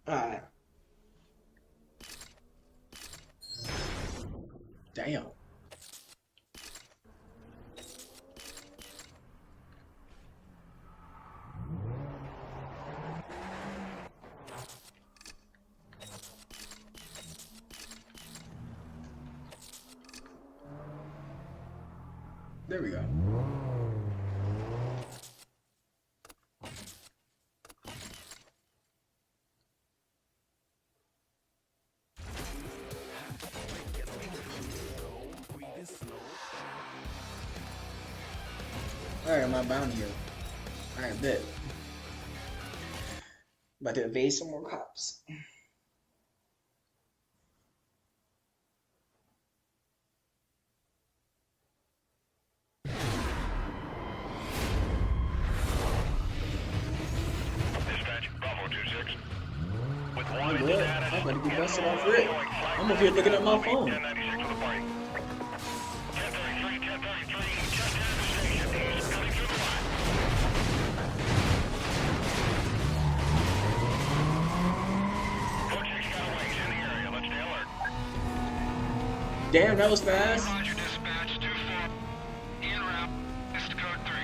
Speaker 1: Alright. Damn. There we go. Alright, my bounty up. Alright, bet. About to evade some more cops.
Speaker 9: Dispatch, Bravo 26. With
Speaker 1: Oh
Speaker 9: one
Speaker 1: boy, I'm about to get busted off rip. I'm over here looking at my phone.
Speaker 9: 1096 for the party. 1033, 1033, just out of the station. He's coming through the line. Code 6 got away. He's in the area. Let's stay alert.
Speaker 1: Damn, that was fast.
Speaker 9: Roger, dispatch 24. En route. This is code 3.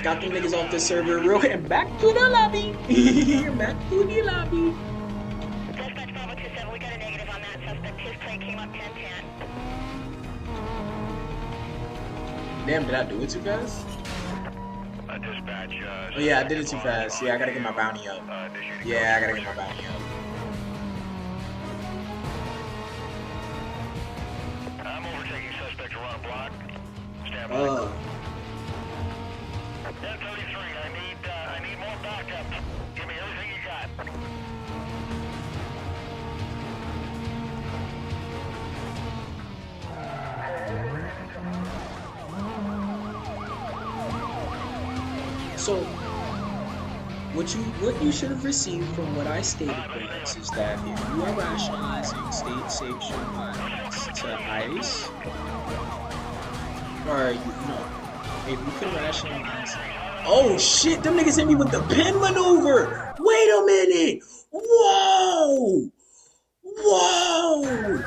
Speaker 1: Got them niggas off the server real quick and back to the lobby. Back to the lobby.
Speaker 4: Dispatch Bravo 27, we got a negative on that suspect. His plate came up 1010.
Speaker 1: Damn, did I do it too fast?
Speaker 9: Dispatch,
Speaker 1: Oh yeah, I did it too fast. Yeah, I gotta get my bounty up. Yeah, I gotta get my bounty up.
Speaker 9: I'm overtaking suspect around a block. Stand by. 1033, I need more backup. Give me everything you got.
Speaker 1: So, what you should have received from what I stated was is that if you are rationalizing state sanctioned violence to ICE, or if you could rationalize, oh shit, them niggas hit me with the pin maneuver. Wait a minute. Whoa. Whoa.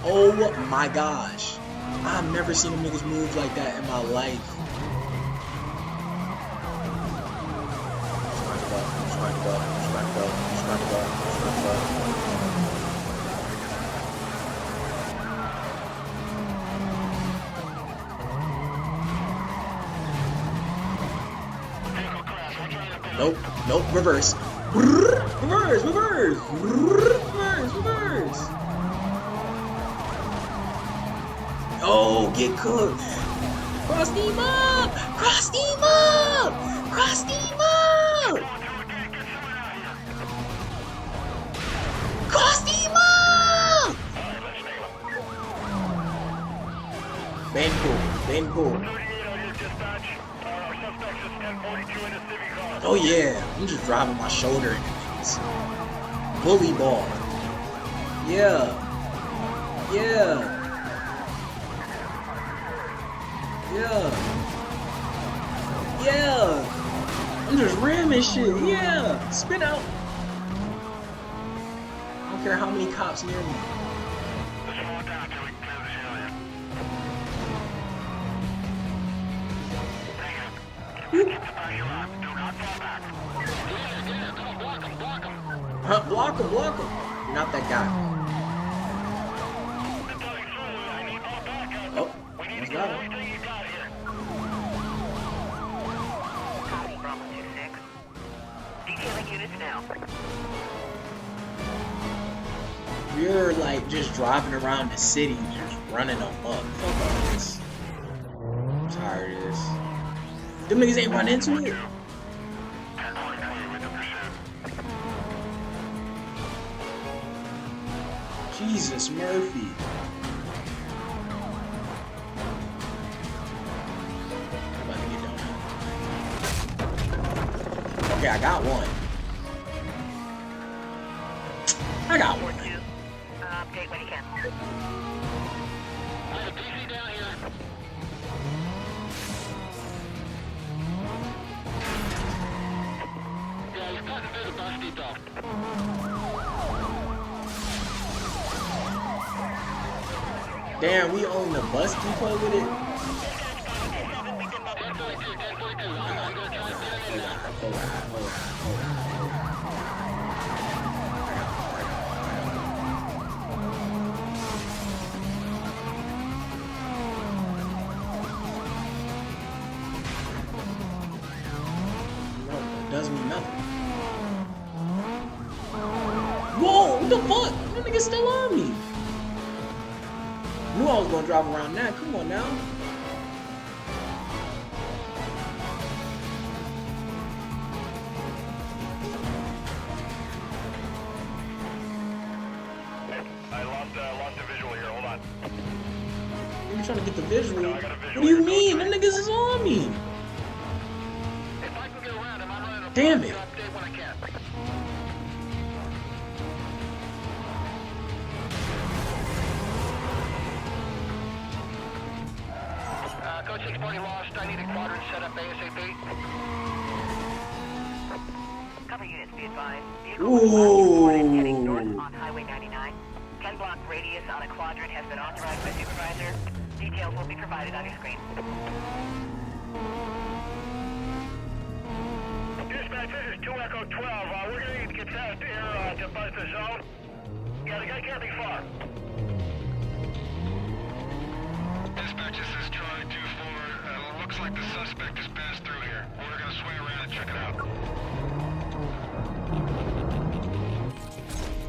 Speaker 1: Oh my gosh. I've never seen them niggas move like that in my life. Nope, nope, reverse. Reverse, reverse. Reverse, reverse. Oh, get cooked. Cross team up! Cross team up! Cross team up! Cross team up! Ben cool. Ben cool. Oh yeah, I'm just driving my shoulder into things. Bully ball. Yeah. Yeah. Yeah. Yeah. I'm just ramming shit. Yeah. Spin out. I don't care how many cops near me. Huh, block him, block him. You're not that guy. Oh, he's got him.
Speaker 4: Copy, Bravo 2-6. Detailing units now.
Speaker 1: We're like just driving around the city, just running them up. Fuck all this. I'm tired of this. Them niggas ain't run into it. Jesus Murphy. I'm about to get done. Okay, I got one. I got one.
Speaker 4: Update when you can. I have a PC down here. Yeah, he's cutting through the bus depot.
Speaker 1: Damn, we own the bus depot with it? No, it doesn't mean nothing. Whoa, what the fuck? That nigga's still on me. Knew I was gonna drive around that. Come on now.
Speaker 9: I lost a visual here. Hold on.
Speaker 1: You trying to get the visual?
Speaker 9: No, I got a visual.
Speaker 1: What do you mean? Them niggas is on me.
Speaker 9: If I can get around him, I'm running a
Speaker 1: Damn it.
Speaker 9: update when I can. Code 640 lost. I need a quadrant set up ASAP.
Speaker 4: Cover units, be advised. Vehicle was heading north on Highway 99. 10 block radius on a quadrant has been authorized by supervisor. Details will be provided on your screen.
Speaker 9: Dispatch, this is 2 Echo 12. We're going to need to get fast air to buzz the zone. Yeah, the guy can't be far. Dispatch, this is Charlie 2-4. Looks like the suspect has passed through here. We're going to swing around and check it out.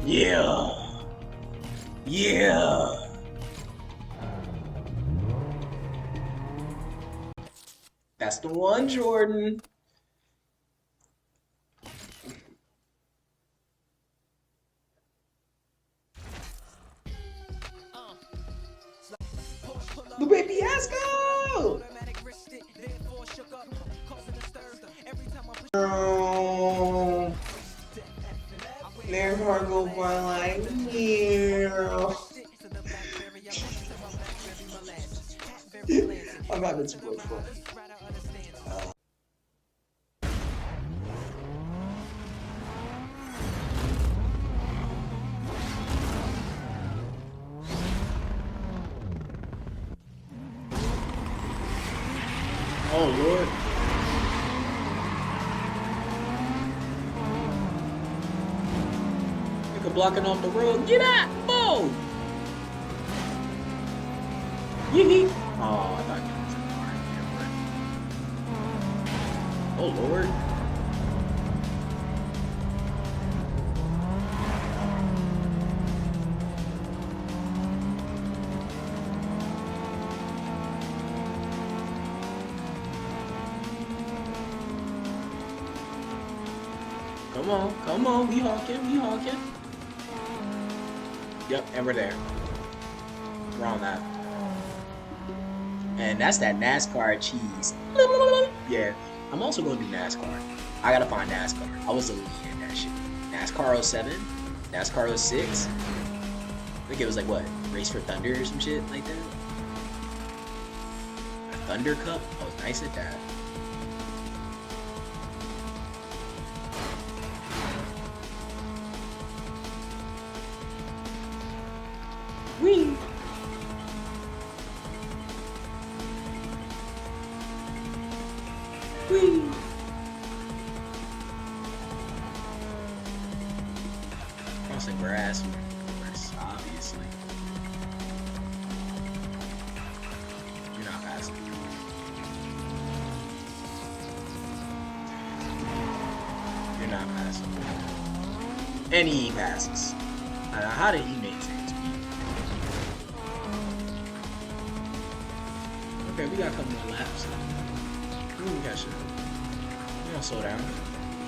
Speaker 1: Yeah. Yeah. That's the one, Jordan. The baby ass go. Oh, their heart go by like yeah. I'm having too much fun. Oh Lord. Nigga blocking off the road. Get out! Whoa! Yee! Oh, I thought you were in the car. Oh Lord. Come on, we honking, we honking. Yep, and we're there. We're on that. And that's that NASCAR cheese. Yeah, I'm also gonna do NASCAR. I gotta find NASCAR. I was a lead in that shit. NASCAR 07, NASCAR 06. I think it was like what? Race for Thunder or some shit like that. A Thunder Cup? I was nice at that. Whee! Whee! Crossing grass, obviously. You're not passing. You're not passing. And he passes. How did he maintain speed? Okay, we got a couple more laps. We got shit. He don't slow down.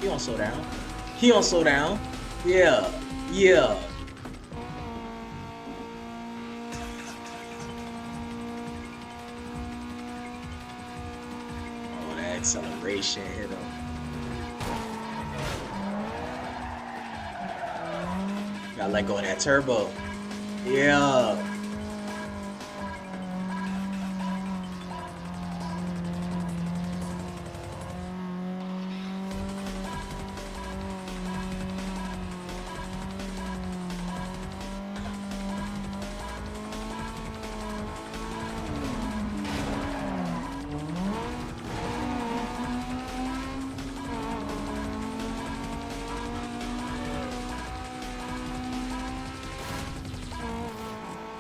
Speaker 1: He don't slow down. He don't slow down. Yeah. Yeah. Oh, that acceleration hit him. Gotta let go of that turbo. Yeah.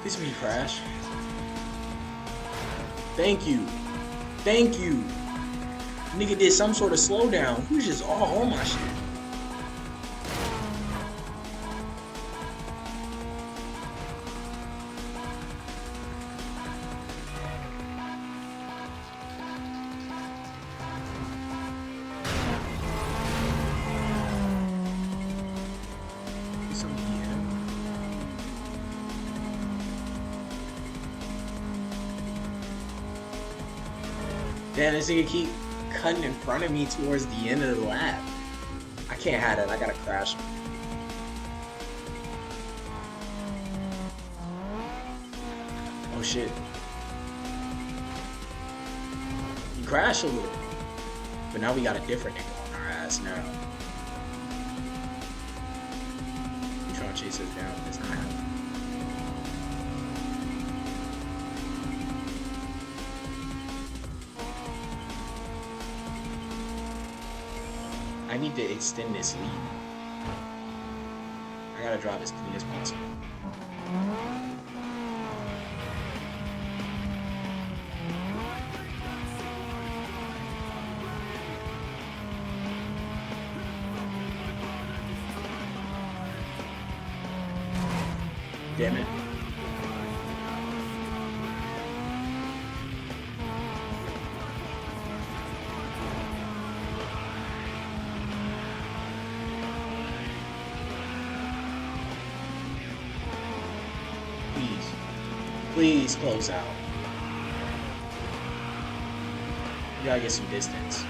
Speaker 1: Please me crash. Thank you. Thank you. Nigga did some sort of slowdown. He was just all on my shit. Damn, this nigga keep cutting in front of me towards the end of the lap. I can't have that. I gotta crash him. Oh shit. He crashed a little. But now we got a different nigga on our ass now. He's trying to chase us down. It's not happening. I need to extend this lead. I gotta drive as clean as possible. Damn it. Please close out. You gotta get some distance.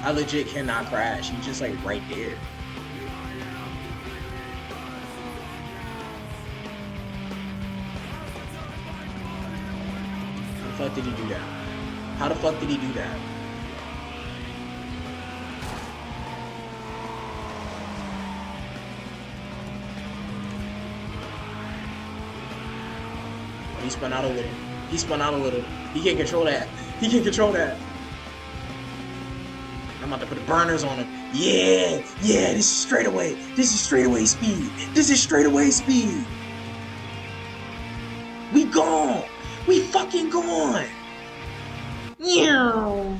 Speaker 1: I legit cannot crash. He's just like right there. How the fuck did he do that? How the fuck did he do that? He spun out a little. He spun out a little. He can't control that. He can't control that. I'm about to put the burners on him. Yeah! Yeah, this is straightaway. This is straightaway speed. This is straightaway speed. We gone. We fucking gone! Yeah.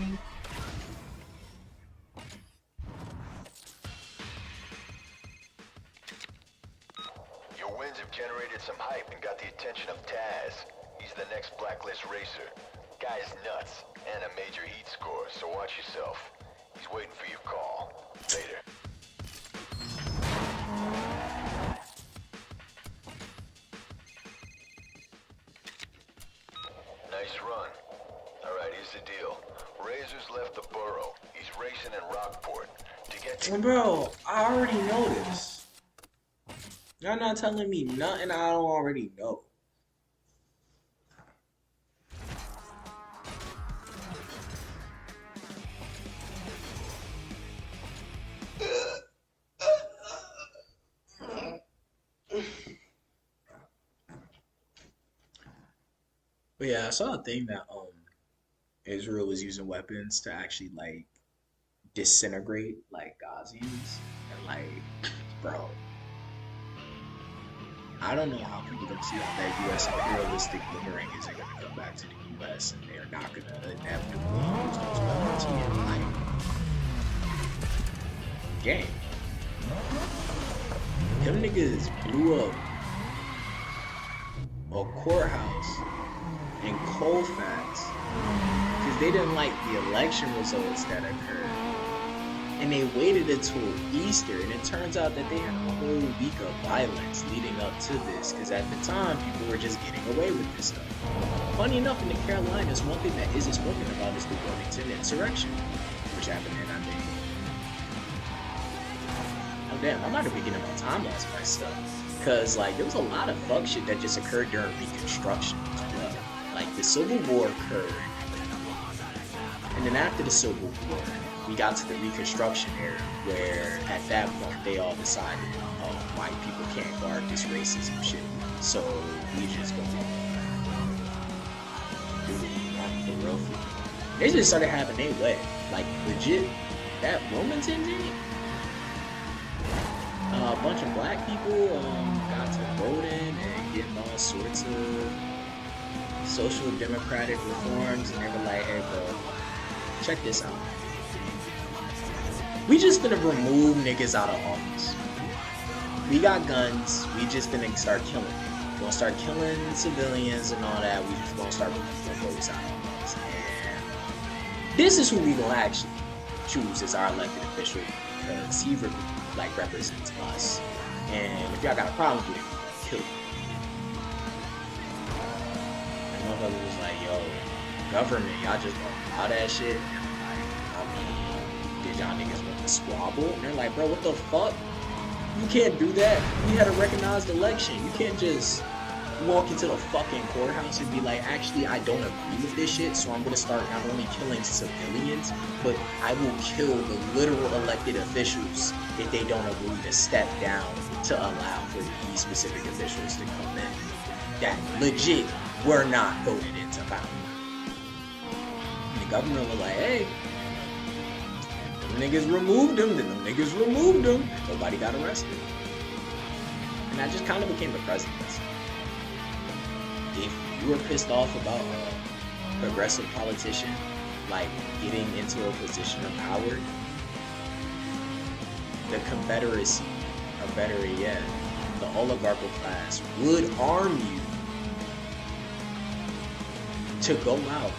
Speaker 7: some hype and got the attention of Taz. He's the next blacklist racer. Guy's nuts and a major heat score, so watch yourself. He's waiting for your call. Later. Nice run. Alright, here's the deal. Razor's left the borough. He's racing in Rockport. To get to...
Speaker 1: Bro, I already know this. Y'all not telling me nothing I don't already know. But yeah, I saw a thing that Israel was using weapons to actually like disintegrate like Gazis and like bro. I don't know how people don't see how that U.S. imperialistic boomerang isn't going to come back to the U.S. and they're not going to inevitably use those weapons here. Like, gang. Them niggas blew up a courthouse in Colfax because they didn't like the election results that occurred. And they waited until Easter, and it turns out that they had a whole week of violence leading up to this, because at the time, people were just getting away with this stuff. Funny enough, in the Carolinas, one thing that isn't spoken about is the Wilmington insurrection, which happened in, I think... Oh damn, I might have been getting my time lost by stuff. Because, like, there was a lot of fuck shit that just occurred during Reconstruction as well. Like, the Civil War occurred, and then after the Civil War, we got to the Reconstruction era, where at that point they all decided, oh, white people can't guard this racism shit, so we just gonna do what we want for real. They just started having their way, like legit. That Wilmington thing, a bunch of black people got to voting and getting all sorts of social democratic reforms, and they were like, hey bro, check this out. We just gonna remove niggas out of office. We got guns. We just gonna start killing people. We're gonna start killing civilians and all that. We just gonna start removing those out of office. And this is who we gonna actually choose as our elected official, because he like represents us. And if y'all got a problem with it, kill him. And motherfucker was like, yo, government, y'all just gonna allow that shit? Did y'all niggas want to squabble? And they're like, bro, what the fuck? You can't do that. We had a recognized election. You can't just walk into the fucking courthouse and be like, actually, I don't agree with this shit, so I'm gonna start not only killing civilians, but I will kill the literal elected officials if they don't agree to step down to allow for these specific officials to come in that legit were not voted into power. And the government was like, hey, niggas removed them, then the niggas removed them. Nobody got arrested. And that just kind of became the presidency. If you were pissed off about a progressive politician, like getting into a position of power, the Confederacy, or better yet, the oligarchical class would arm you to go out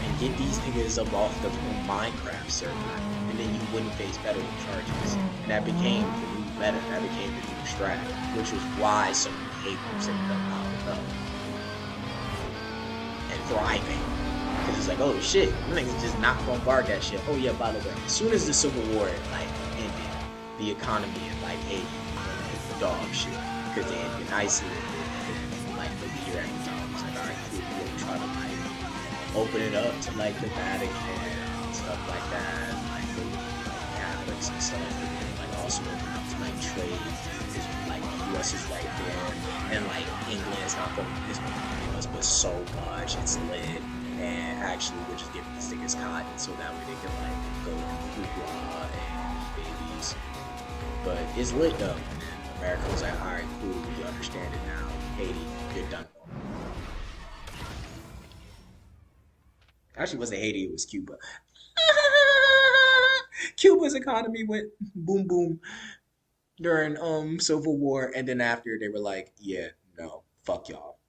Speaker 1: and get these niggas up off the Minecraft server, and then you wouldn't face federal charges. And that became the new meta, that became the new strat, which was why so many hate groups ended up popping up and thriving. Because it's like, oh shit, them niggas just not gonna guard that shit. Oh yeah, by the way, as soon as the Civil War like ended, the economy in like Haiti hit the dog shit, because they had been isolated, and like the leader at the time was like, alright, cool, we're gonna try to like open it up to like the Vatican and stuff like that, like the Catholics and stuff, and like also open up to like trade, because like the US is right there, and like England's not going to this give us but so much, it's lit, and actually we're just giving these niggas cotton so that way they can like go and hoopla and babies. But it's lit though, and America was like, alright, cool, we understand it now, Haiti, you're done. Actually, it wasn't Haiti, it was Cuba. Cuba's economy went boom boom. during Civil War, and then after they were like, yeah, no, fuck y'all.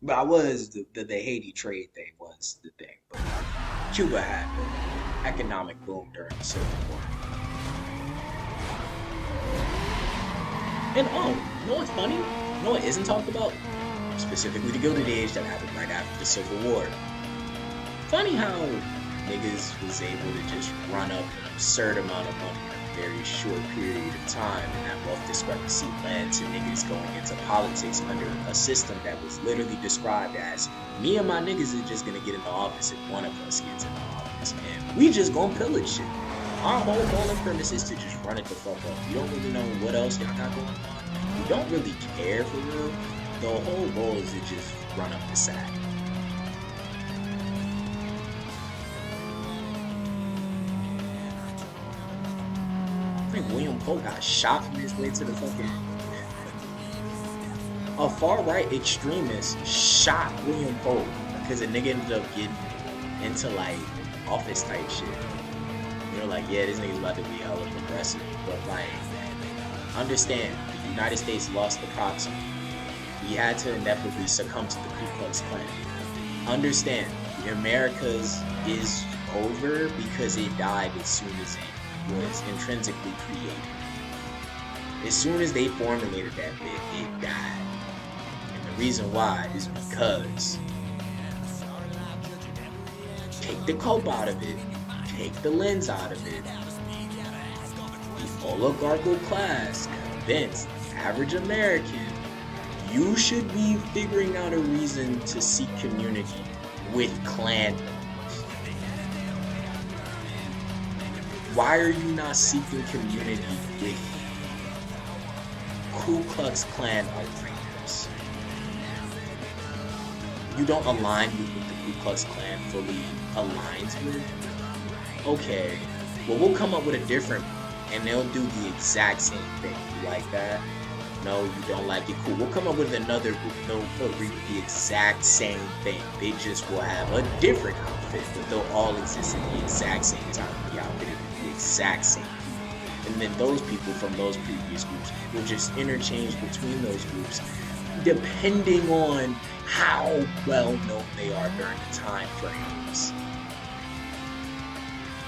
Speaker 1: But I was the Haiti trade thing was the thing, but Cuba had the economic boom during the Civil War. And you know what's funny? You know what isn't talked about? Specifically the Gilded Age that happened right after the Civil War. Funny how niggas was able to just run up an absurd amount of money in a very short period of time, and that wealth discrepancy led to niggas going into politics under a system that was literally described as me and my niggas are just gonna get in the office if one of us gets in the office, and we just gonna pillage shit. Our whole goal and premise is to just run it the fuck up. You don't really know what else y'all got going on. You don't really care for real. The whole goal is to just run up the sack. I think William Polk got shot from his way to the fucking... A far-right extremist shot William Polk because a nigga ended up getting into, like, office type shit. They're like, yeah, this nigga's about to be hella progressive. But, like, understand, the United States lost the proxy. We had to inevitably succumb to the Ku Klux Klan. Understand, America's is over because it died as soon as it was intrinsically created. As soon as they formulated that bit, it died. And the reason why is because take the cope out of it, take the lens out of it. The oligarchical class convinced the average American you should be figuring out a reason to seek community with Klan. Why are you not seeking community with Ku Klux Klan outriders? You don't align with what the Ku Klux Klan fully aligns with? Okay, well, we'll come up with a different one, and they'll do the exact same thing. You like that? No, you don't like it? Cool. We'll come up with another group. They'll agree with the exact same thing. They just will have a different outfit, but they'll all exist at the exact same time. The outfit is the exact same people. And then those people from those previous groups will just interchange between those groups depending on how well known they are during the time frames.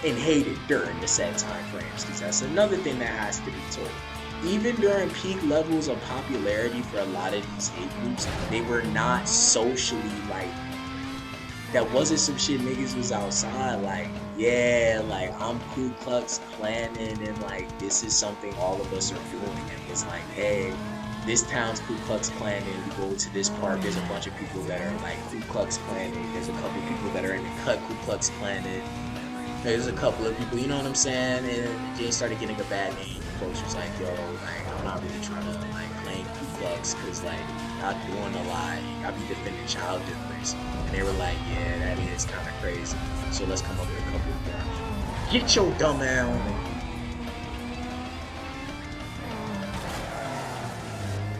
Speaker 1: And hated during the said time frames, because that's another thing that has to be told. Even during peak levels of popularity for a lot of these hate groups, they were not socially like, that wasn't some shit niggas was outside like, yeah, like I'm Ku Klux Klanin and like this is something all of us are doing. And it's like, hey, this town's Ku Klux Klanin, we go to this park, there's a bunch of people that are like Ku Klux Klanin, there's a couple of people that are in the cut Ku Klux Klanin, there's a couple of people, you know what I'm saying, and they started getting a bad name. Folks was like, yo, like, I'm not really trying to like claim Ku Klux because like y'all doing a lot, y'all be defending child difference. And they were like, yeah, that is kind of crazy. So let's come up with a couple of more. Get your dumb ass on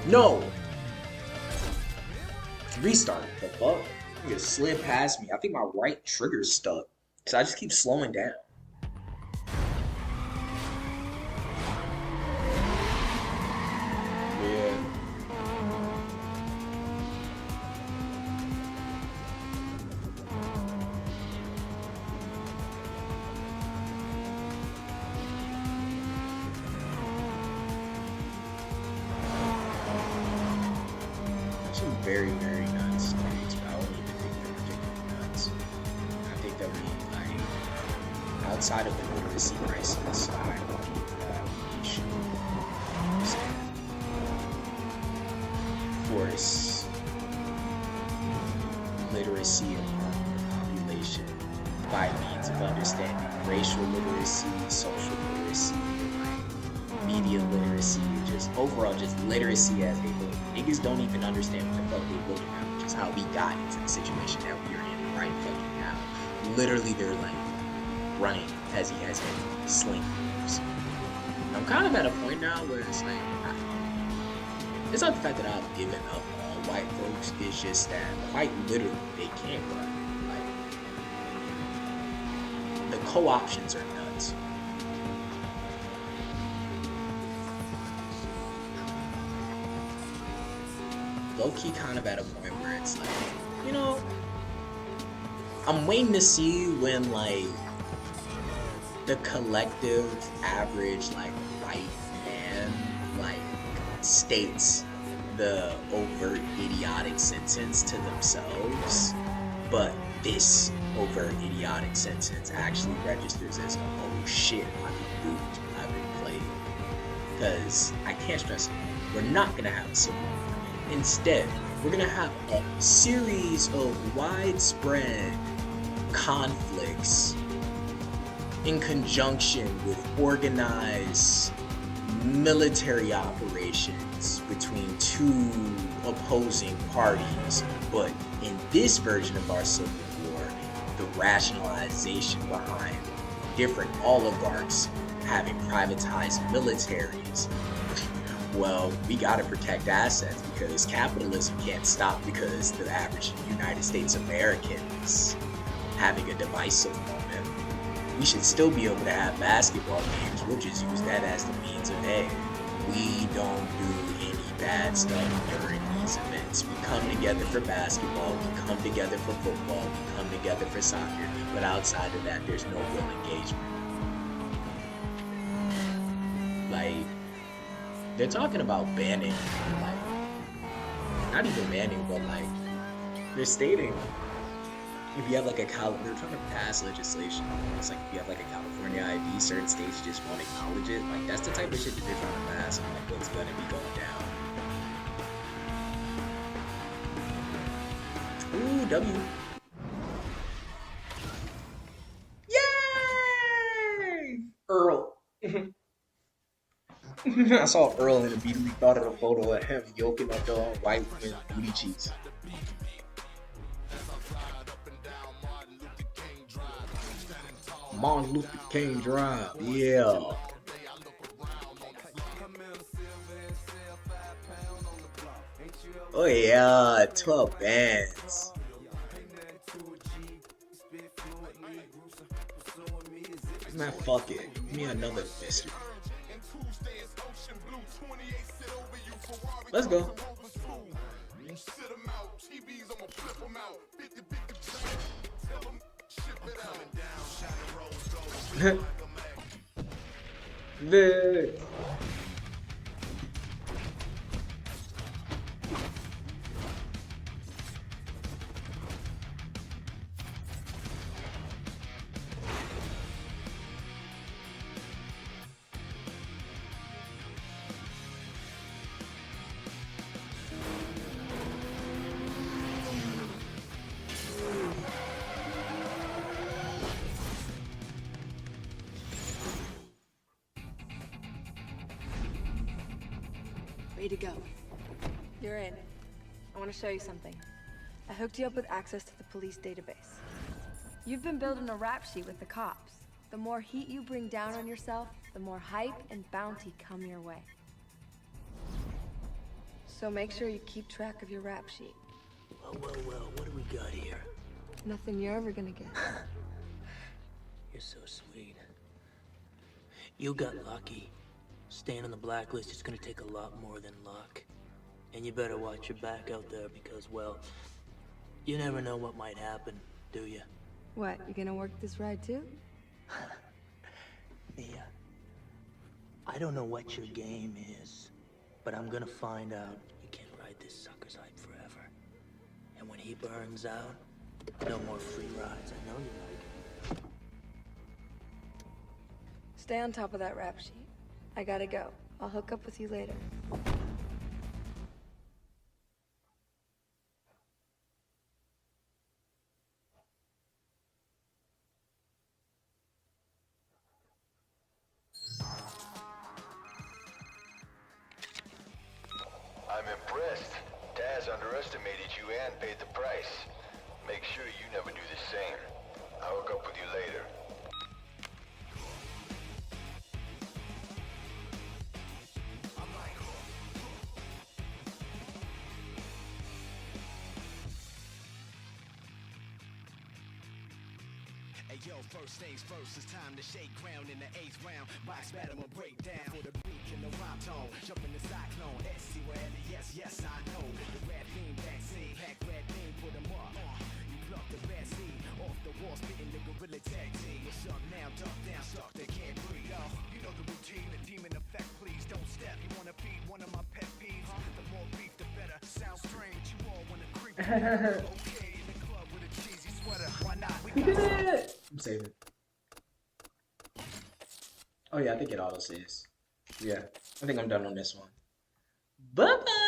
Speaker 1: it. No! Restart. The fuck? You just slid past me. I think my right trigger's stuck. So I just keep slowing down. Very, very nuts things, but I don't even think they're particularly nuts. I think that we, like, outside of the literacy crisis, I believe that we should force literacy among the population by means of understanding racial literacy, social literacy, like, media literacy, just overall just literacy as a whole. Niggas don't even understand what the fuck we're looking at, which is how we got into the situation that we are in right fucking now. Literally, they're like running as he has been sling moves. I'm kind of at a point now where it's like, it's not the fact that I've given up on white folks, it's just that quite literally they can't run. Like, co-options are nuts. Low-key kind of at a point where it's like, you know, I'm waiting to see when like the collective average like white man like states the overt idiotic sentence to themselves, but this overt idiotic sentence actually registers as oh shit, I've been duped, I've been played. Because I can't stress it, we're not gonna have a civil war. Instead, we're gonna have a series of widespread conflicts in conjunction with organized military operations between two opposing parties. But in this version of our civil war, the rationalization behind different oligarchs having privatized militaries, well, we gotta protect assets because capitalism can't stop because the average United States American is having a divisive moment. We should still be able to have basketball games. We'll just use that as the means of, hey, we don't do any bad stuff during these events. We come together for basketball, we come together for football, we come together for soccer, but outside of that, there's no real engagement. Like, they're talking about banning, like, not even banning, but like, they're stating if you have like a they're trying to pass legislation. It's like if you have like a California ID, certain states just won't acknowledge it. Like that's the type of shit that they're trying to pass, and like what's gonna be going down. Ooh, W. Yay! Earl. I saw Earl and immediately thought of a photo of him yoking up the white women booty cheeks. Martin Luther King Drive, yeah. Oh yeah, 12 bands. Man, fuck it. Give me another mystery. Let's go. The
Speaker 2: Ready to go. You're in. I want to show you something. I hooked you up with access to the police database. You've been building a rap sheet with the cops. The more heat you bring down on yourself, the more hype and bounty come your way. So make sure you keep track of your rap sheet.
Speaker 3: Well, what do we got here?
Speaker 2: Nothing you're ever gonna get.
Speaker 3: You're so sweet. You got lucky. Staying on the blacklist is gonna take a lot more than luck. And you better watch your back out there because, well, you never know what might happen, do you?
Speaker 2: What, you gonna work this ride too?
Speaker 3: Mia, I don't know what your game is, but I'm gonna find out. You can't ride this sucker's hype forever. And when he burns out, no more free rides. I know you like it.
Speaker 2: Stay on top of that rap sheet. I gotta go. I'll hook up with you later.
Speaker 7: I'm impressed. Taz underestimated you and paid the price. Make sure you never do the same. I'll hook up with you later.
Speaker 11: Hey yo, first things first, it's time to shake ground in the 8th round. Box battle will break down for the beat and the rhyme tone. Jump in the cyclone, SC where yes, yes, I know. The red beam vaccine, pack red beam, put them up. You pluck the bad seed off the wall, spitting the gorilla tag team. What's up now, duck down, stuck, they can't breathe. Yo, you know the routine, the demon effect, please don't step. You wanna feed one of my pet peeves? The more beef, the better. Sounds strange, you all wanna creep. Okay, in the club with a cheesy sweater, why not? We got
Speaker 1: I'm saving. Oh yeah, I think it auto saves. Yeah, I think I'm done on this one. Bye bye.